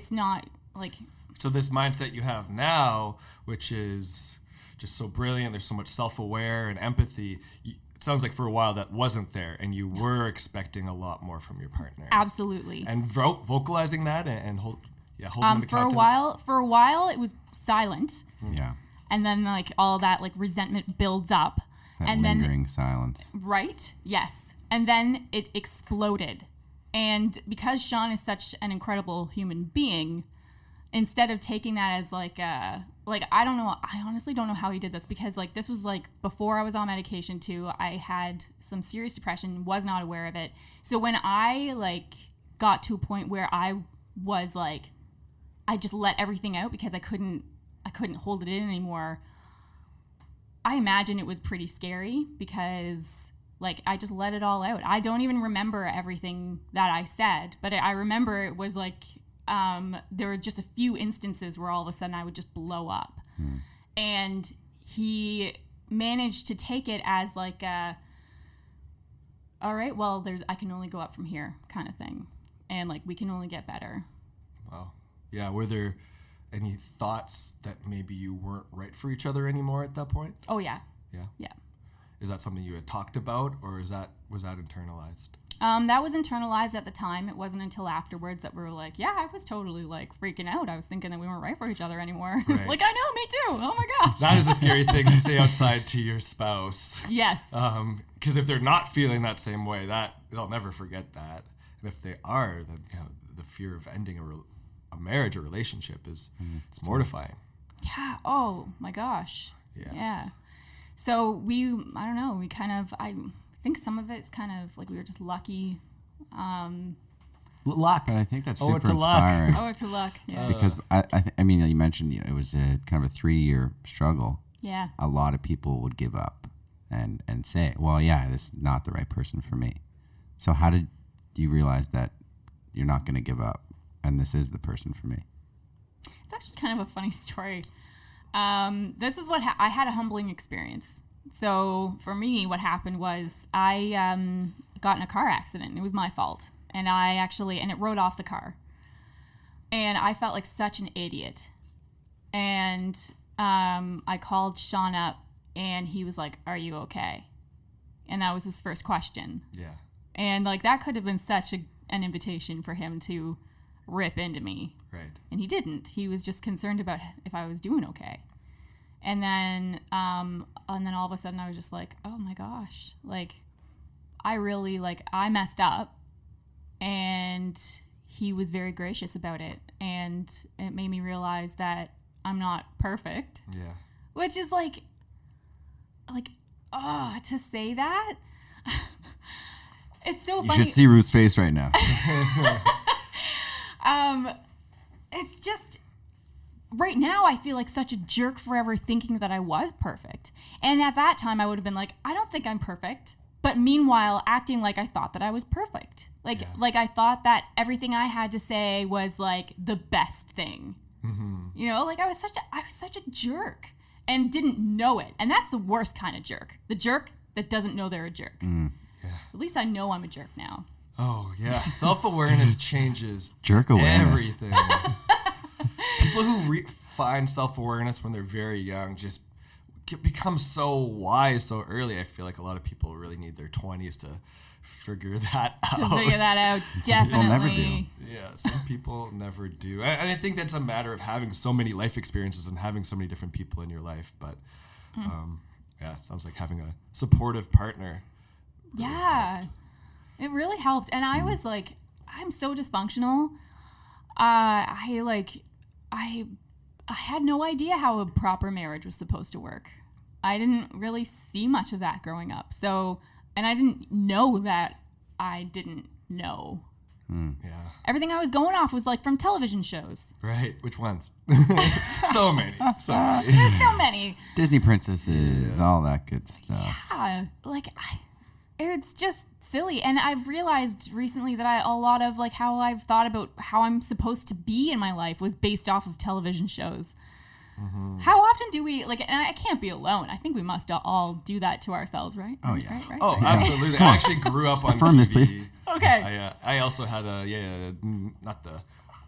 not like. So this mindset you have now, which is just so brilliant, there's so much self-aware and empathy. It sounds like for a while that wasn't there, and you were expecting a lot more from your partner. Absolutely. And vocalizing that and holding them accountable. For a while, it was silent. Yeah. And then like all that like resentment builds up. That lingering silence. Right. Yes. And then it exploded. And because Sean is such an incredible human being, instead of taking that as like I don't know, I honestly don't know how he did this, because like this was like before I was on medication too. I had some serious depression, was not aware of it. So when I like got to a point where I was like, I just let everything out because I couldn't hold it in anymore. I imagine it was pretty scary, because like, I just let it all out. I don't even remember everything that I said, but I remember it was like, there were just a few instances where all of a sudden I would just blow up. And he managed to take it as like all right, well, I can only go up from here kind of thing. And like, we can only get better. Wow. Yeah. Were there any thoughts that maybe you weren't right for each other anymore at that point? Oh, yeah. Yeah. Yeah. Is that something you had talked about, or was that internalized? That was internalized at the time. It wasn't until afterwards that we were like, yeah, I was totally like freaking out. I was thinking that we weren't right for each other anymore. It's Right. like, I know, me too. Oh my gosh. That is a scary thing to say outside to your spouse. Yes. Because if they're not feeling that same way, they'll never forget that. And if they are, then the fear of ending a marriage or relationship is it's mortifying. Yeah. Oh my gosh. Yes. Yeah. So I don't know, I think some of it's kind of like we were just lucky. Luck. But I think that's Oh, super to luck. inspiring. Oh, to luck. Yeah. Because I mean, you mentioned it was a kind of a 3-year struggle. Yeah. A lot of people would give up and say, well, yeah, this is not the right person for me. So how did you realize that you're not going to give up and this is the person for me? It's actually kind of a funny story. This is what I had a humbling experience. So for me, what happened was I got in a car accident. It was my fault. And it wrote off the car. And I felt like such an idiot. And I called Sean up and he was like, "Are you okay?" And that was his first question. Yeah. And like that could have been such an invitation for him to rip into me. Right. And he didn't. He was just concerned about if I was doing okay. And then all of a sudden I was just like, oh my gosh, like I messed up. And he was very gracious about it. And it made me realize that I'm not perfect. Yeah. Which is to say that. It's so funny. You should see Ruth's face right now. It's just right now I feel like such a jerk forever thinking that I was perfect. And at that time I would have been like, I don't think I'm perfect. But meanwhile, acting like I thought that I was perfect. Like I thought that everything I had to say was like the best thing. Mm-hmm. You know, like I was such a jerk and didn't know it. And that's the worst kind of jerk. The jerk that doesn't know they're a jerk. Mm. Yeah. At least I know I'm a jerk now. Oh, yeah. Self-awareness changes jerk awareness. Everything. People who find self-awareness when they're very young just become so wise so early. I feel like a lot of people really need their 20s to figure that out. Definitely. People never do. Yeah, some people never do. And I think that's a matter of having so many life experiences and having so many different people in your life. But it sounds like having a supportive partner. Really helped. It really helped. And I was like, I'm so dysfunctional. I had no idea how a proper marriage was supposed to work. I didn't really see much of that growing up. So, and I didn't know that I didn't know. Yeah. Everything I was going off was like from television shows. Right. Which ones? So many. There's so many. Disney princesses, all that good stuff. Yeah. It's just silly. And I've realized recently that a lot of like how I've thought about how I'm supposed to be in my life was based off of television shows. Mm-hmm. How often do we and I can't be alone. I think we must all do that to ourselves, right? Oh yeah. Right? Oh, absolutely. I actually grew up on Affirm TV. this, please. Okay. I also had not the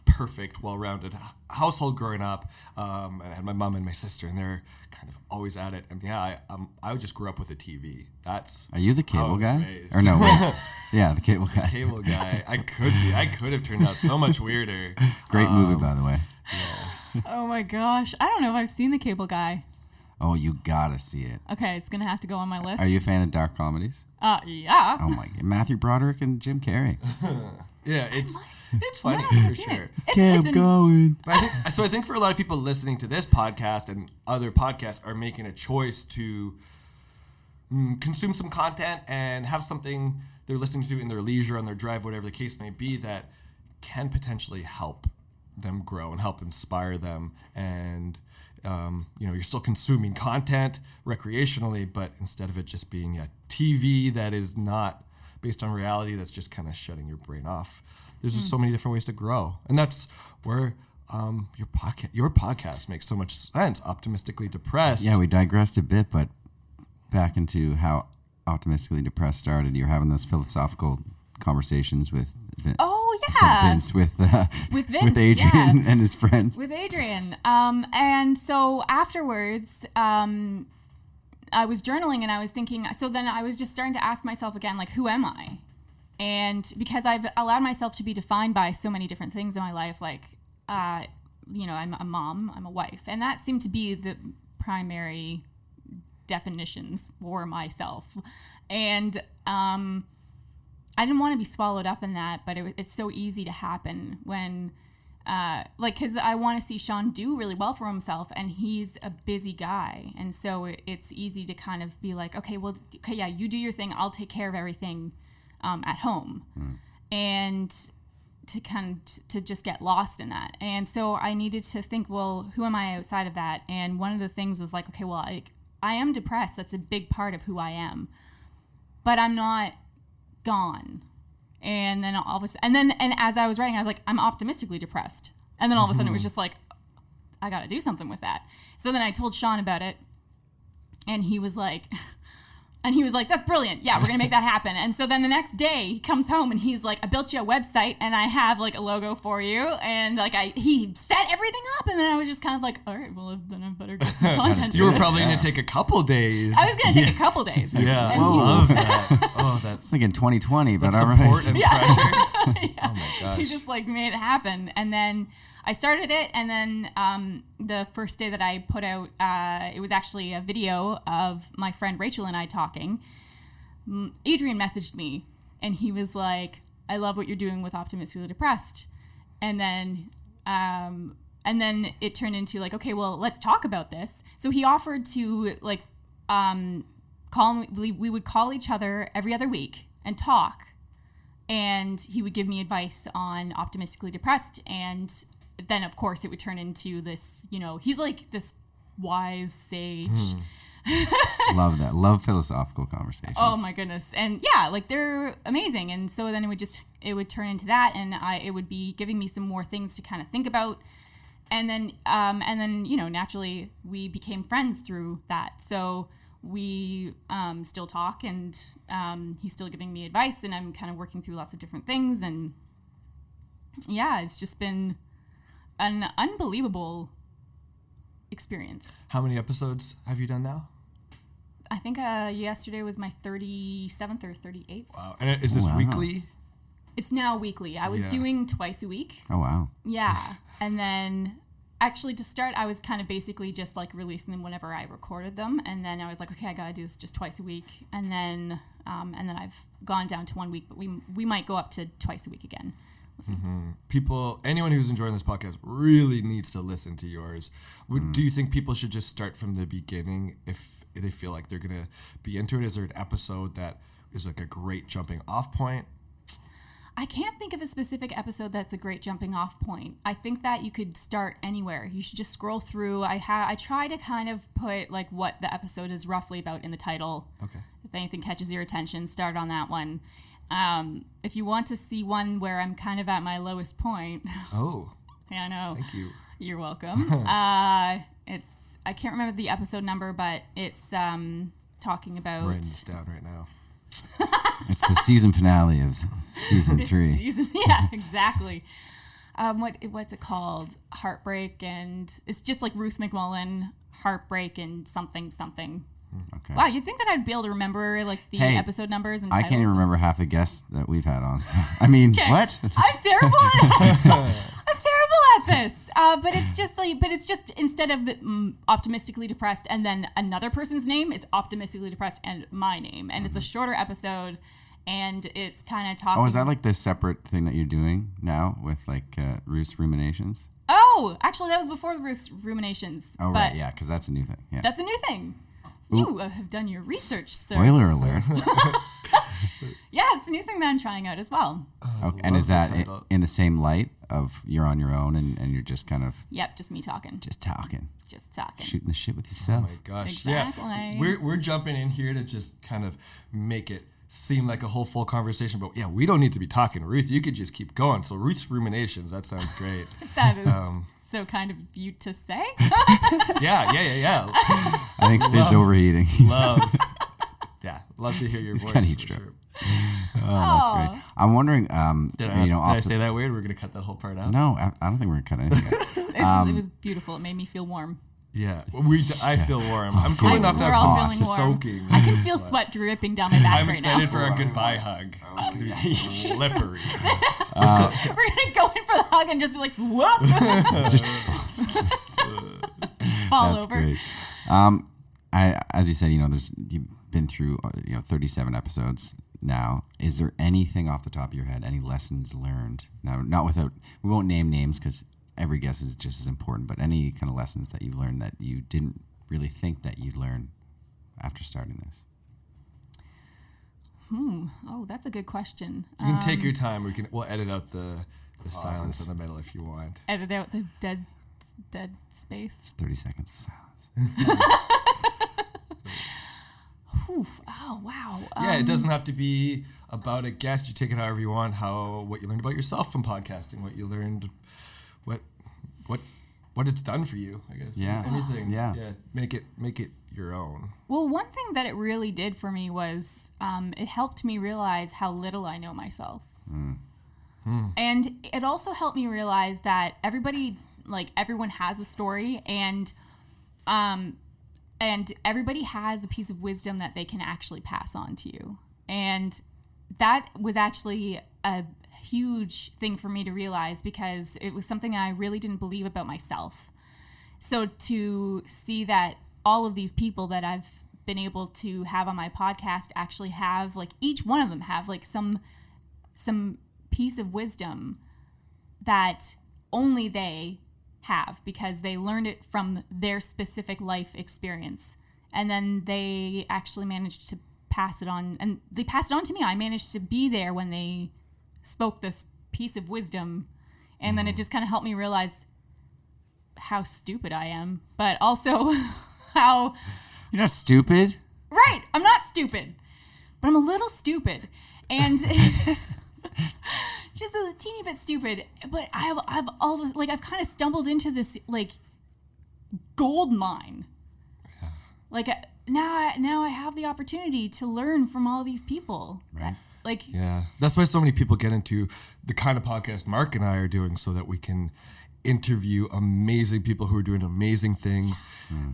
perfect, well-rounded household growing up. I had my mom and my sister, and they're kind of always at it. And I just grew up with a TV. Are you the cable guy? Raised. Or no? Wait. Yeah, the cable guy. Cable guy. I could be. I could have turned out so much weirder. Great movie, by the way. Yeah. Oh my gosh. I don't know if I've seen The Cable Guy. Oh, you gotta see it. Okay, it's gonna have to go on my list. Are you a fan of dark comedies? Yeah. Oh my god. Matthew Broderick and Jim Carrey. Yeah, it's funny for sure. Kept going. But I think for a lot of people listening to this podcast and other podcasts are making a choice to consume some content and have something they're listening to in their leisure, on their drive, whatever the case may be, that can potentially help them grow and help inspire them. And you're still consuming content recreationally, but instead of it just being a TV that is not based on reality, that's just kind of shutting your brain off. There's just so many different ways to grow, and that's where your podcast makes so much sense. Optimistically Depressed. Yeah, we digressed a bit, but back into how Optimistically Depressed started. You're having those philosophical conversations with Vince. Oh yeah, Vince with Vince, with Adrian and his friends. With Adrian, and so afterwards, I was journaling and I was thinking. So then I was just starting to ask myself again, like, who am I? And because I've allowed myself to be defined by so many different things in my life, like, I'm a mom, I'm a wife, and that seemed to be the primary definitions for myself. And I didn't want to be swallowed up in that, but it's so easy to happen when, because I want to see Sean do really well for himself, and he's a busy guy, and so it's easy to kind of be like, okay, yeah, you do your thing, I'll take care of everything at home, and to just get lost in that. And so I needed to think, well, who am I outside of that? And one of the things was like, okay, well, I am depressed. That's a big part of who I am, but I'm not gone. And then all of a sudden, and as I was writing, I was like, I'm optimistically depressed. And then all of a sudden it was just like, I got to do something with that. So then I told Sean about it, and he was like, And he was like, that's brilliant. Yeah, we're going to make that happen. And so then the next day he comes home and he's like, I built you a website and I have like a logo for you. And like he set everything up. And then I was just kind of like, all right, well, then I better get some content. You were probably going to take a couple days. I was going to take a couple days. Yeah, I And he- love that. Oh, I was that's thinking 2020, but all support right. and Yeah. pressure. Yeah. Oh my gosh. He just like made it happen. And then I started it, and then the first day that I put out, it was actually a video of my friend Rachel and I talking. Adrian messaged me, and he was like, I love what you're doing with Optimistically Depressed. And then it turned into like, okay, well, let's talk about this. So he offered to like call me, we would call each other every other week and talk. And he would give me advice on Optimistically Depressed. And then, of course, it would turn into this, he's like this wise sage. Love that. Love philosophical conversations. Oh my goodness. And yeah, like they're amazing. And so then it would turn into that, and it would be giving me some more things to kind of think about. And then naturally we became friends through that. So we still talk, and he's still giving me advice, and I'm kind of working through lots of different things. And yeah, it's just been an unbelievable experience. How many episodes have you done now? I think yesterday was my 37th or 38th. Wow. And is this Wow. weekly? It's now weekly. I was Yeah. doing twice a week. Oh, wow. Yeah. And then actually to start, I was kind of basically just like releasing them whenever I recorded them. And then I was like, okay, I got to do this just twice a week. And then I've gone down to 1 week, but we might go up to twice a week again. We'll see. Anyone who's enjoying this podcast really needs to listen to yours. Do you think people should just start from the beginning if they feel like they're going to be into it? Is there an episode that is like a great jumping off point? I can't think of a specific episode that's a great jumping off point. I think that you could start anywhere. You should just scroll through. I try to kind of put like what the episode is roughly about in the title. Okay. If anything catches your attention, start on that one. If you want to see one where I'm kind of at my lowest point, Oh, yeah, I know. thank you. You're welcome. I can't remember the episode number, but it's talking about I'm writing this down right now. It's the season finale of season 3. Yeah, exactly. What's it called? Heartbreak, and it's just like Ruth McMullen, Heartbreak, and something. Okay. Wow, you'd think that I'd be able to remember like the Hey, episode numbers and I titles. can't even remember half the guests that we've had on. So. I mean, Okay. what? I'm terrible at this. But it's just instead of Optimistically Depressed and then another person's name, it's Optimistically Depressed and my name, and it's a shorter episode, and it's kind of talking. Oh, is that like the separate thing that you're doing now with like Ruth's Ruminations? Oh, actually, that was before Ruth's Ruminations. Oh, but right, yeah, because that's a new thing. Yeah. That's a new thing. You have done your research, sir. Spoiler alert. Yeah, it's a new thing that I'm trying out as well. Okay, and is love that the title. in the same light of you're on your own and you're just kind of Yep, just me talking. just talking, shooting the shit with Oh yourself? my gosh. Exactly. Yeah. We're jumping in here to just kind of make it seem like a whole full conversation, but yeah, we don't need to be talking. Ruth, you could just keep going. So Ruth's Ruminations, that sounds great. That is so kind of you to say. Yeah. I think Sid's overheating. Love. Yeah, love to hear your voice. got heat for stroke. sure. Oh, that's great. I'm wondering, Did I off the- say that weird? We're gonna cut that whole part out. No, I don't think we're gonna cut anything out. It was beautiful. It made me feel warm. Yeah, I feel warm. I'm cool enough to We're have all some feeling warm. soaking. I can feel sweat dripping down my back I'm right excited now. for a goodbye hug. It's gonna be slippery. We're gonna go in for the hug and just be like, whoop, Just fall that's over. great. As you said, you've been through 37 episodes now. Is there anything off the top of your head, any lessons learned? Now, we won't name names because every guest is just as important, but any kind of lessons that you've learned that you didn't really think that you'd learn after starting this? Oh, that's a good question. You can take your time. We'll edit out the silence in the middle if you want. Edit out the dead space. 30 seconds of silence. Oof. Oh, wow. Yeah, it doesn't have to be about a guest. You take it however you want. What you learned about yourself from podcasting, what you learned, what what it's done for you, I guess. Yeah. Anything. Yeah. Make it your own. Well, one thing that it really did for me was it helped me realize how little I know myself. And it also helped me realize that everyone has a story, and everybody has a piece of wisdom that they can actually pass on to you. And that was actually a huge thing for me to realize, because it was something I really didn't believe about myself. So to see that all of these people that I've been able to have on my podcast actually have, like, each one of them have like some piece of wisdom that only they have, because they learned it from their specific life experience, and then they actually managed to pass it on, and they passed it on to me. I managed to be there when they spoke this piece of wisdom, and then it just kind of helped me realize how stupid I am, but also how... You're not stupid. Right, I'm not stupid, but I'm a little stupid, and just a teeny bit stupid. But I've kind of stumbled into this like gold mine. Like now I have the opportunity to learn from all these people. Right. Yeah, that's why so many people get into the kind of podcast Mark and I are doing, so that we can interview amazing people who are doing amazing things.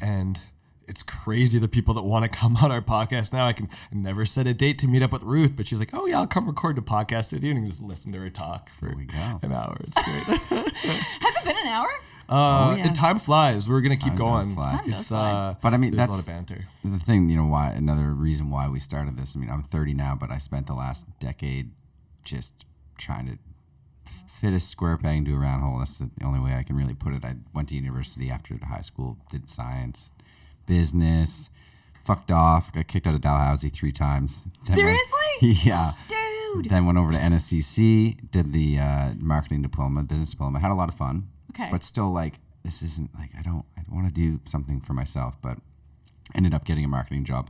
And it's crazy the people that want to come on our podcast now. I never set a date to meet up with Ruth, but she's like, oh yeah, I'll come record the podcast with you, and just listen to her talk for an hour. It's great. Has it been an hour? And time flies. We're gonna keep going. Time does fly. But I mean, there's that's a lot of banter. the thing, why, another reason why we started this. I mean, I'm 30 now, but I spent the last decade just trying to fit a square peg into a round hole. That's the only way I can really put it. I went to university after high school, did science, business, fucked off, got kicked out of Dalhousie 3 times. Seriously? Yeah. Dude. Then went over to NSCC, did the marketing diploma, business diploma. Had a lot of fun. Okay. But still, this isn't, I want to do something for myself, but ended up getting a marketing job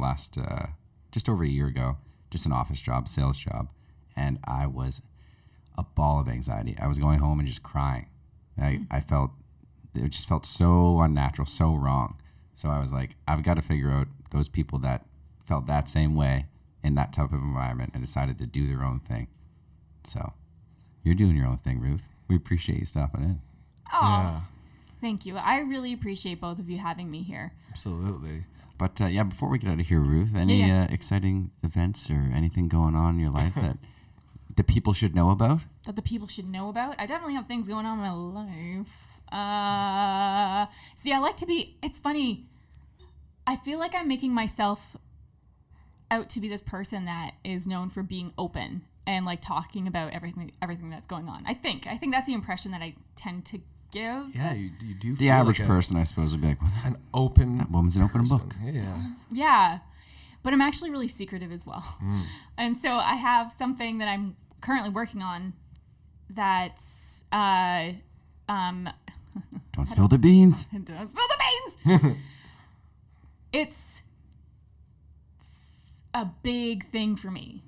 just over a year ago, just an office job, sales job. And I was a ball of anxiety. I was going home and just crying. It just felt so unnatural, so wrong. So I was like, I've got to figure out those people that felt that same way in that type of environment and decided to do their own thing. So you're doing your own thing, Ruth. We appreciate you stopping in. Oh, Yeah. Thank you. I really appreciate both of you having me here. Absolutely. But before we get out of here, Ruth, any exciting events or anything going on in your life that the people should know about? That the people should know about? I definitely have things going on in my life. See, I like to be, it's funny, I feel like I'm making myself out to be this person that is known for being open and like talking about everything that's going on. I think that's the impression that I tend to give. Yeah, you do. The average person, I suppose, would be like, an open. that woman's an open book. Yeah. Yeah, but I'm actually really secretive as well. And so I have something that I'm currently working on that's Don't spill the beans. don't spill the beans. It's a big thing for me.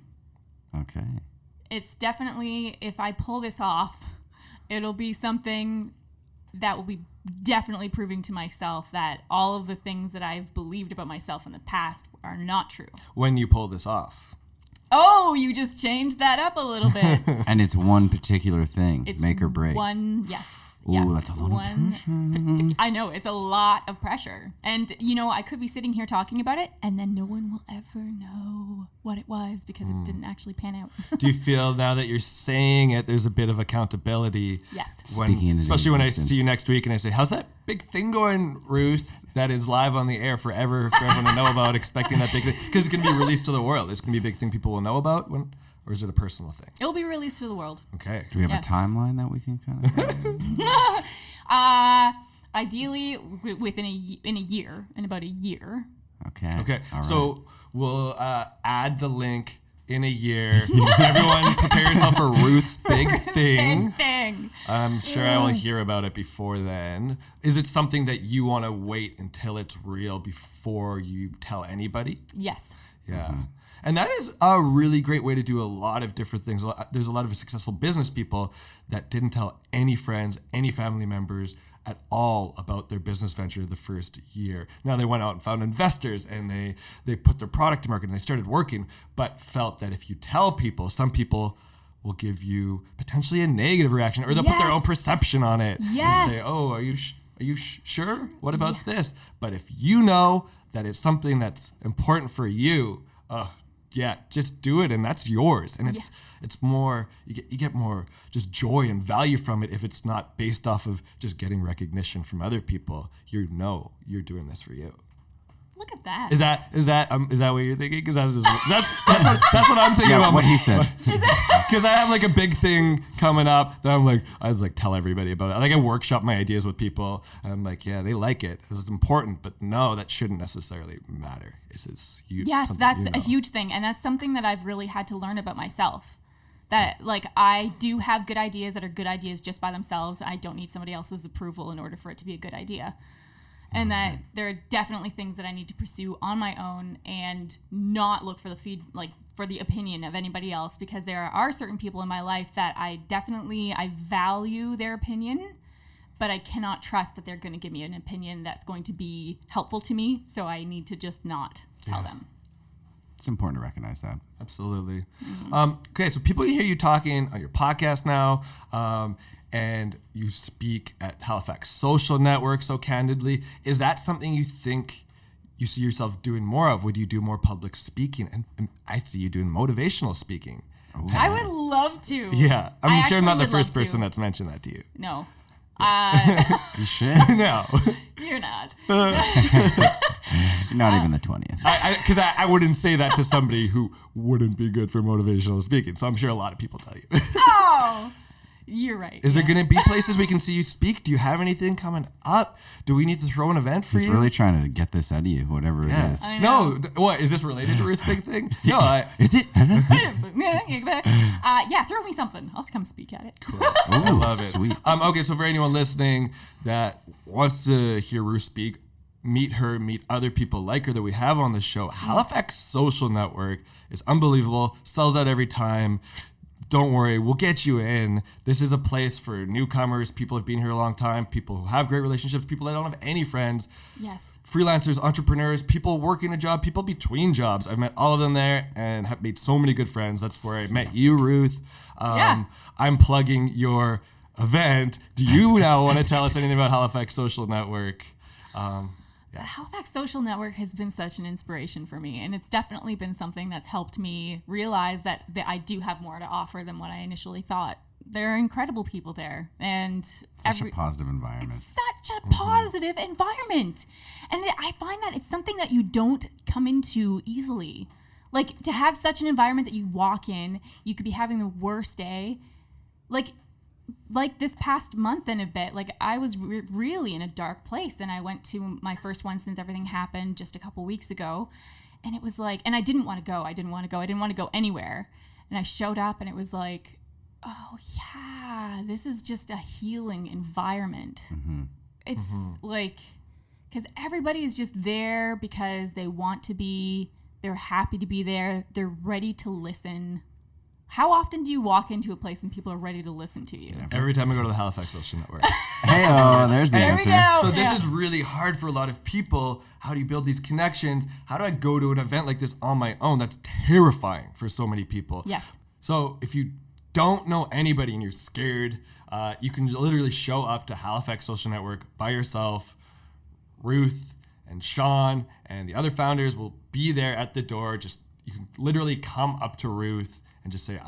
Okay. It's definitely, if I pull this off, it'll be something that will be definitely proving to myself that all of the things that I've believed about myself in the past are not true. When you pull this off. Oh, you just changed that up a little bit. And it's one particular thing, It's make or break. Yes. Ooh, that's a lot of pressure. I know, it's a lot of pressure. And, I could be sitting here talking about it, and then no one will ever know what it was because it didn't actually pan out. Do you feel now that you're saying it, there's a bit of accountability? Yes. Speaking into especially when I existence. see you next week and I say, how's that big thing going, Ruth, that is live on the air forever for everyone to know about, expecting that big thing? Because it's going to be released to the world. It's going to be a big thing people will know about, or is it a personal thing? It'll be released to the world. Okay. Do we have Yeah. a timeline that we can kind of... Ideally, in about a year. Okay. Okay. All right. So we'll add the link in a year. Everyone prepare yourself for Ruth's big thing. Big thing. I'm sure I will hear about it before then. Is it something that you want to wait until it's real before you tell anybody? Yes. Yeah. And that is a really great way to do a lot of different things. There's a lot of successful business people that didn't tell any friends, any family members at all about their business venture the first year. Now they went out and found investors and they put their product to market and they started working, but felt that if you tell people, some people will give you potentially a negative reaction, or they'll put their own perception on it and say, "Oh, are you sure? What about this?" But if you know that it's something that's important for you, just do it, and that's yours. And it's more, you get more just joy and value from it if it's not based off of just getting recognition from other people. You know you're doing this for you. Look at that. Is that what you're thinking? Because that's what I'm thinking about. What he said. Because I have like a big thing coming up that I tell everybody about it. Like I workshop my ideas with people, and I'm like, yeah, they like it. It's important, but no, that shouldn't necessarily matter. Yes, that's a huge thing, and that's something that I've really had to learn about myself. That like I do have good ideas that are good ideas just by themselves. I don't need somebody else's approval in order for it to be a good idea. And that there are definitely things that I need to pursue on my own and not look for for the opinion of anybody else, because there are certain people in my life that I value their opinion, but I cannot trust that they're going to give me an opinion that's going to be helpful to me. So I need to just not tell them. It's important to recognize that. Absolutely. Okay, so people hear you talking on your podcast now, and you speak at Halifax Social Network so candidly. Is that something you think you see yourself doing more of? Would you do more public speaking? And I see you doing motivational speaking. Ooh. I would love to. Yeah, I'm sure I'm not the actually would first love person to. that's mentioned that to you. No. You should. No. You're not. You're not even the 20th. Because I wouldn't say that to somebody who wouldn't be good for motivational speaking. So I'm sure a lot of people tell you. Oh, you're right. Is there going to be places we can see you speak? Do you have anything coming up? Do we need to throw an event for He's you? really trying to get this out of you, whatever it is. I know. No, what is this related to Ruth's big thing? No, Is it? Yeah, throw me something. I'll come speak at it. I love it. Sweet. Okay, so for anyone listening that wants to hear Ruth speak, meet her, meet other people like her that we have on the show, Halifax Social Network is unbelievable. Sells out every time. Don't worry, we'll get you in. This is a place for newcomers, people who've been here a long time, people who have great relationships, people that don't have any friends, Yes. freelancers, entrepreneurs, people working a job, people between jobs. I've met all of them there and have made so many good friends. That's where I met you, Ruth. Yeah. I'm plugging your event. Do you now want to tell us anything about Halifax Social Network? The Halifax Social Network has been such an inspiration for me, and it's definitely been something that's helped me realize that I do have more to offer than what I initially thought. There are incredible people there, and Such a positive environment. such a positive environment. And I find that it's something that you don't come into easily. Like, to have such an environment that you walk in, you could be having the worst day. Like this past month and a bit, like I was really in a dark place, and I went to my first one since everything happened just a couple weeks ago, and it was like, and I didn't want to go. I didn't want to go anywhere. And I showed up, and it was like, oh yeah, this is just a healing environment. Mm-hmm. It's like, because everybody is just there because they want to be, they're happy to be there, they're ready to listen. How often do you walk into a place and people are ready to listen to you? Every time I go to the Halifax Social Network. Hey-oh, there's the There we answer. go. So this Yeah. is really hard for a lot of people. How do you build these connections? How do I go to an event like this on my own? That's terrifying for so many people. Yes. So if you don't know anybody and you're scared, you can literally show up to Halifax Social Network by yourself. Ruth and Sean and the other founders will be there at the door. You can literally come up to Ruth and just say,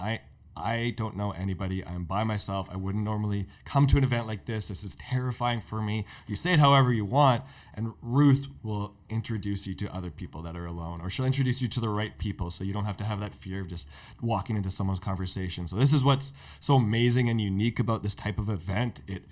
I don't know anybody. I'm by myself. I wouldn't normally come to an event like this. This is terrifying for me. You say it however you want, and Ruth will introduce you to other people that are alone, or she'll introduce you to the right people, so you don't have to have that fear of just walking into someone's conversation. So this is what's so amazing and unique about this type of event. It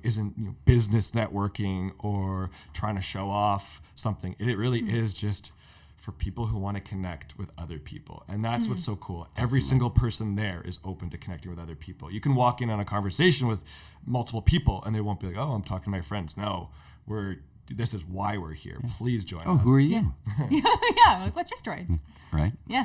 isn't business networking or trying to show off something. It really is just for people who want to connect with other people. And that's what's so cool. Every single person there is open to connecting with other people. You can walk in on a conversation with multiple people and they won't be like, oh, I'm talking to my friends. No, this is why we're here. Please join us. Oh, who are you? Yeah, like, what's your story? Right? Yeah.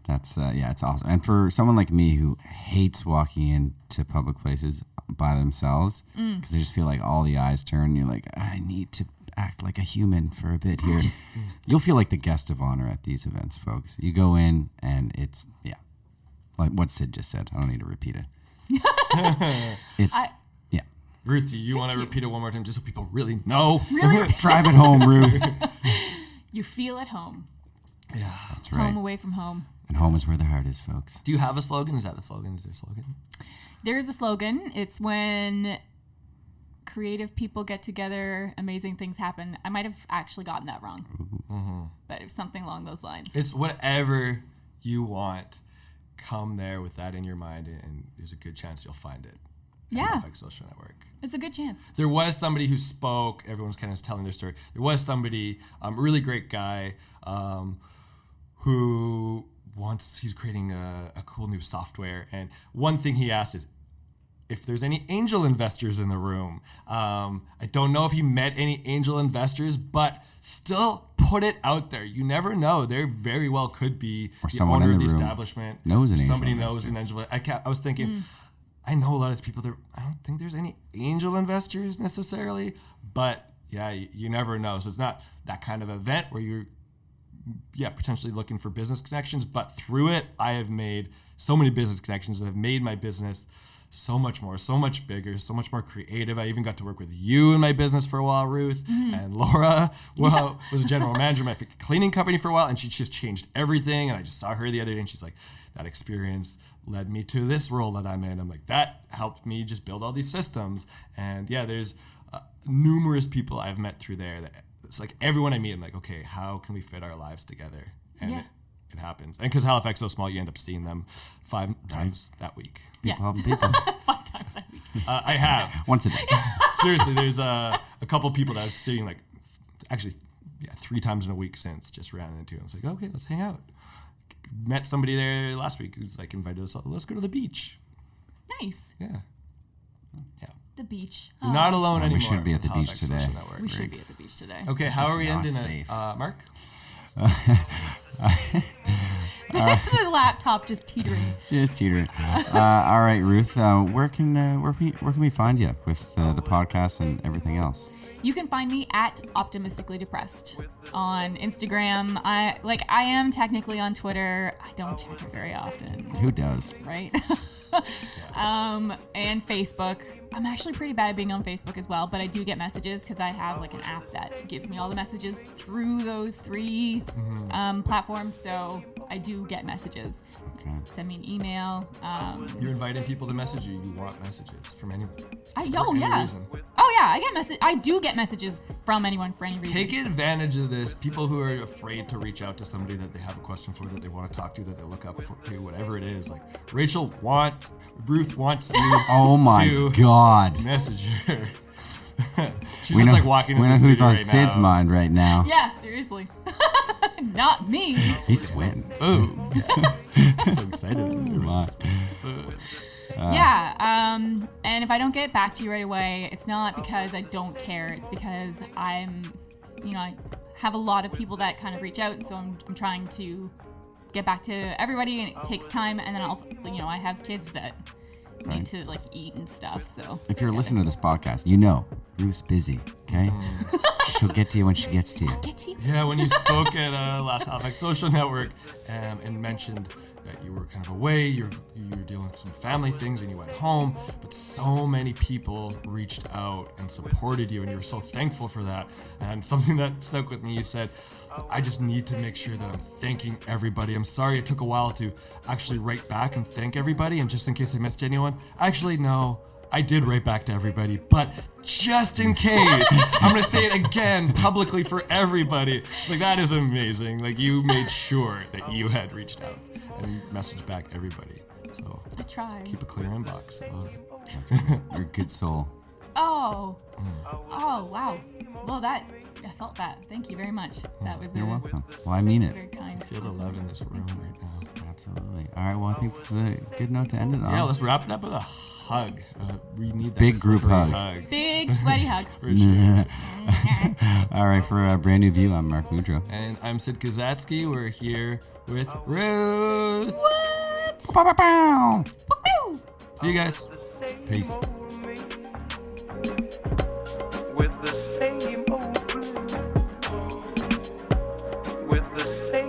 That's it's awesome. And for someone like me who hates walking into public places by themselves because they just feel like all the eyes turn, you're like, I need to act like a human for a bit here. You'll feel like the guest of honor at these events, folks. You go in and it's like what Sid just said. I don't need to repeat it. It's Ruth, do you want to repeat it one more time just so people really know? Really? Drive it home, Ruth. You feel at home. Yeah. That's right. Home away from home. And home is where the heart is, folks. Do you have a slogan? Is that the slogan? Is there a slogan? There is a slogan. It's when creative people get together, amazing things happen. I might have actually gotten that wrong, but it was something along those lines. It's whatever you want. Come there with that in your mind, and there's a good chance you'll find it. Halifax Social Network. It's a good chance. There was somebody who spoke. Everyone's kind of telling their story. There was somebody, a really great guy, who he's creating a cool new software. And one thing he asked is if there's any angel investors in the room. I don't know if he met any angel investors, but still put it out there. You never know. There very well could be or the owner in of the the room establishment. Knows an angel somebody investor. knows an angel. I was thinking, I know a lot of these people. I don't think there's any angel investors necessarily, but yeah, you never know. So it's not that kind of event where you're potentially looking for business connections, but through it, I have made so many business connections that have made my business so much more, so much bigger, so much more creative. I even got to work with you in my business for a while, Ruth, and Laura was a general manager of my cleaning company for a while, and she just changed everything. And I just saw her the other day, and she's like, that experience led me to this role that I'm in. I'm like, that helped me just build all these systems. And there's numerous people I've met through there that it's like everyone I meet, I'm like, okay, how can we fit our lives together? And it happens. And because Halifax is so small, you end up seeing them 5 times that week. People. 5 times that week. I have. Once a day. Seriously, there's a couple people that I was seeing 3 times in a week since, just ran into. I was like, okay, let's hang out. Met somebody there last week who's like invited us, let's go to the beach. Nice. Yeah. The beach. You're not alone anymore. We should be at the beach Halifax today. Social Network. We should be at the beach today. Okay, how are we not ending safe. it? Mark? The laptop just teetering. Just teetering. All right, Ruth. Where can we find you with the podcast and everything else? You can find me at Optimistically Depressed on Instagram. I am technically on Twitter. I don't check it very often. Who does? Right? And Facebook. I'm actually pretty bad at being on Facebook as well, but I do get messages because I have an app that gives me all the messages through those 3 platforms. So I do get messages. Okay. Send me an email. You're inviting people to message you. You want messages from anyone. Reason. I do get messages from anyone for any reason. Take advantage of this. People who are afraid to reach out to somebody that they have a question for, that they want to talk to, that they look up for, whatever it is. Like Ruth wants you Oh my to God. message her. She's We just know, walking we in know the who's studio on right Sid's now. mind right now. Yeah, seriously. Not me. He's sweating. Oh, so excited and nervous. And if I don't get back to you right away, it's not because I don't care. It's because I have a lot of people that kind of reach out, and so I'm trying to get back to everybody, and it takes time. And then I have kids that need to eat and stuff. So If you're listening to this podcast, Ruth's busy. Okay, she'll get to you when she gets to you. get to you. Yeah, when you spoke at last Halifax Social Network and mentioned that you were kind of away, you're dealing with some family things and you went home, but so many people reached out and supported you, and you were so thankful for that. And something that stuck with me, you said, I just need to make sure that I'm thanking everybody. I'm sorry it took a while to actually write back and thank everybody, and just in case I missed anyone, actually, no, I did write back to everybody, but just in case, I'm going to say it again publicly for everybody. That is amazing. You made sure that you had reached out and messaged back everybody. So I tried. keep a clear inbox. I love it. You're a good soul. Oh, wow. Well, I felt that. Thank you very much. That was You're welcome. Well, I mean it. very kind. I feel the love in this room right now. Absolutely. All right. Well, I think it's a good note to end it on. Yeah, let's wrap it up with a hug. We need that Big group slippery hug. Big sweaty hug. For sure. All right, for a brand new view, I'm Mark Mudro. And I'm Sid Kazatsky. We're here with Ruth. What? Pow, pow, pow. Woo-hoo! See you guys. The same Peace. old me, with the same old blues, with the same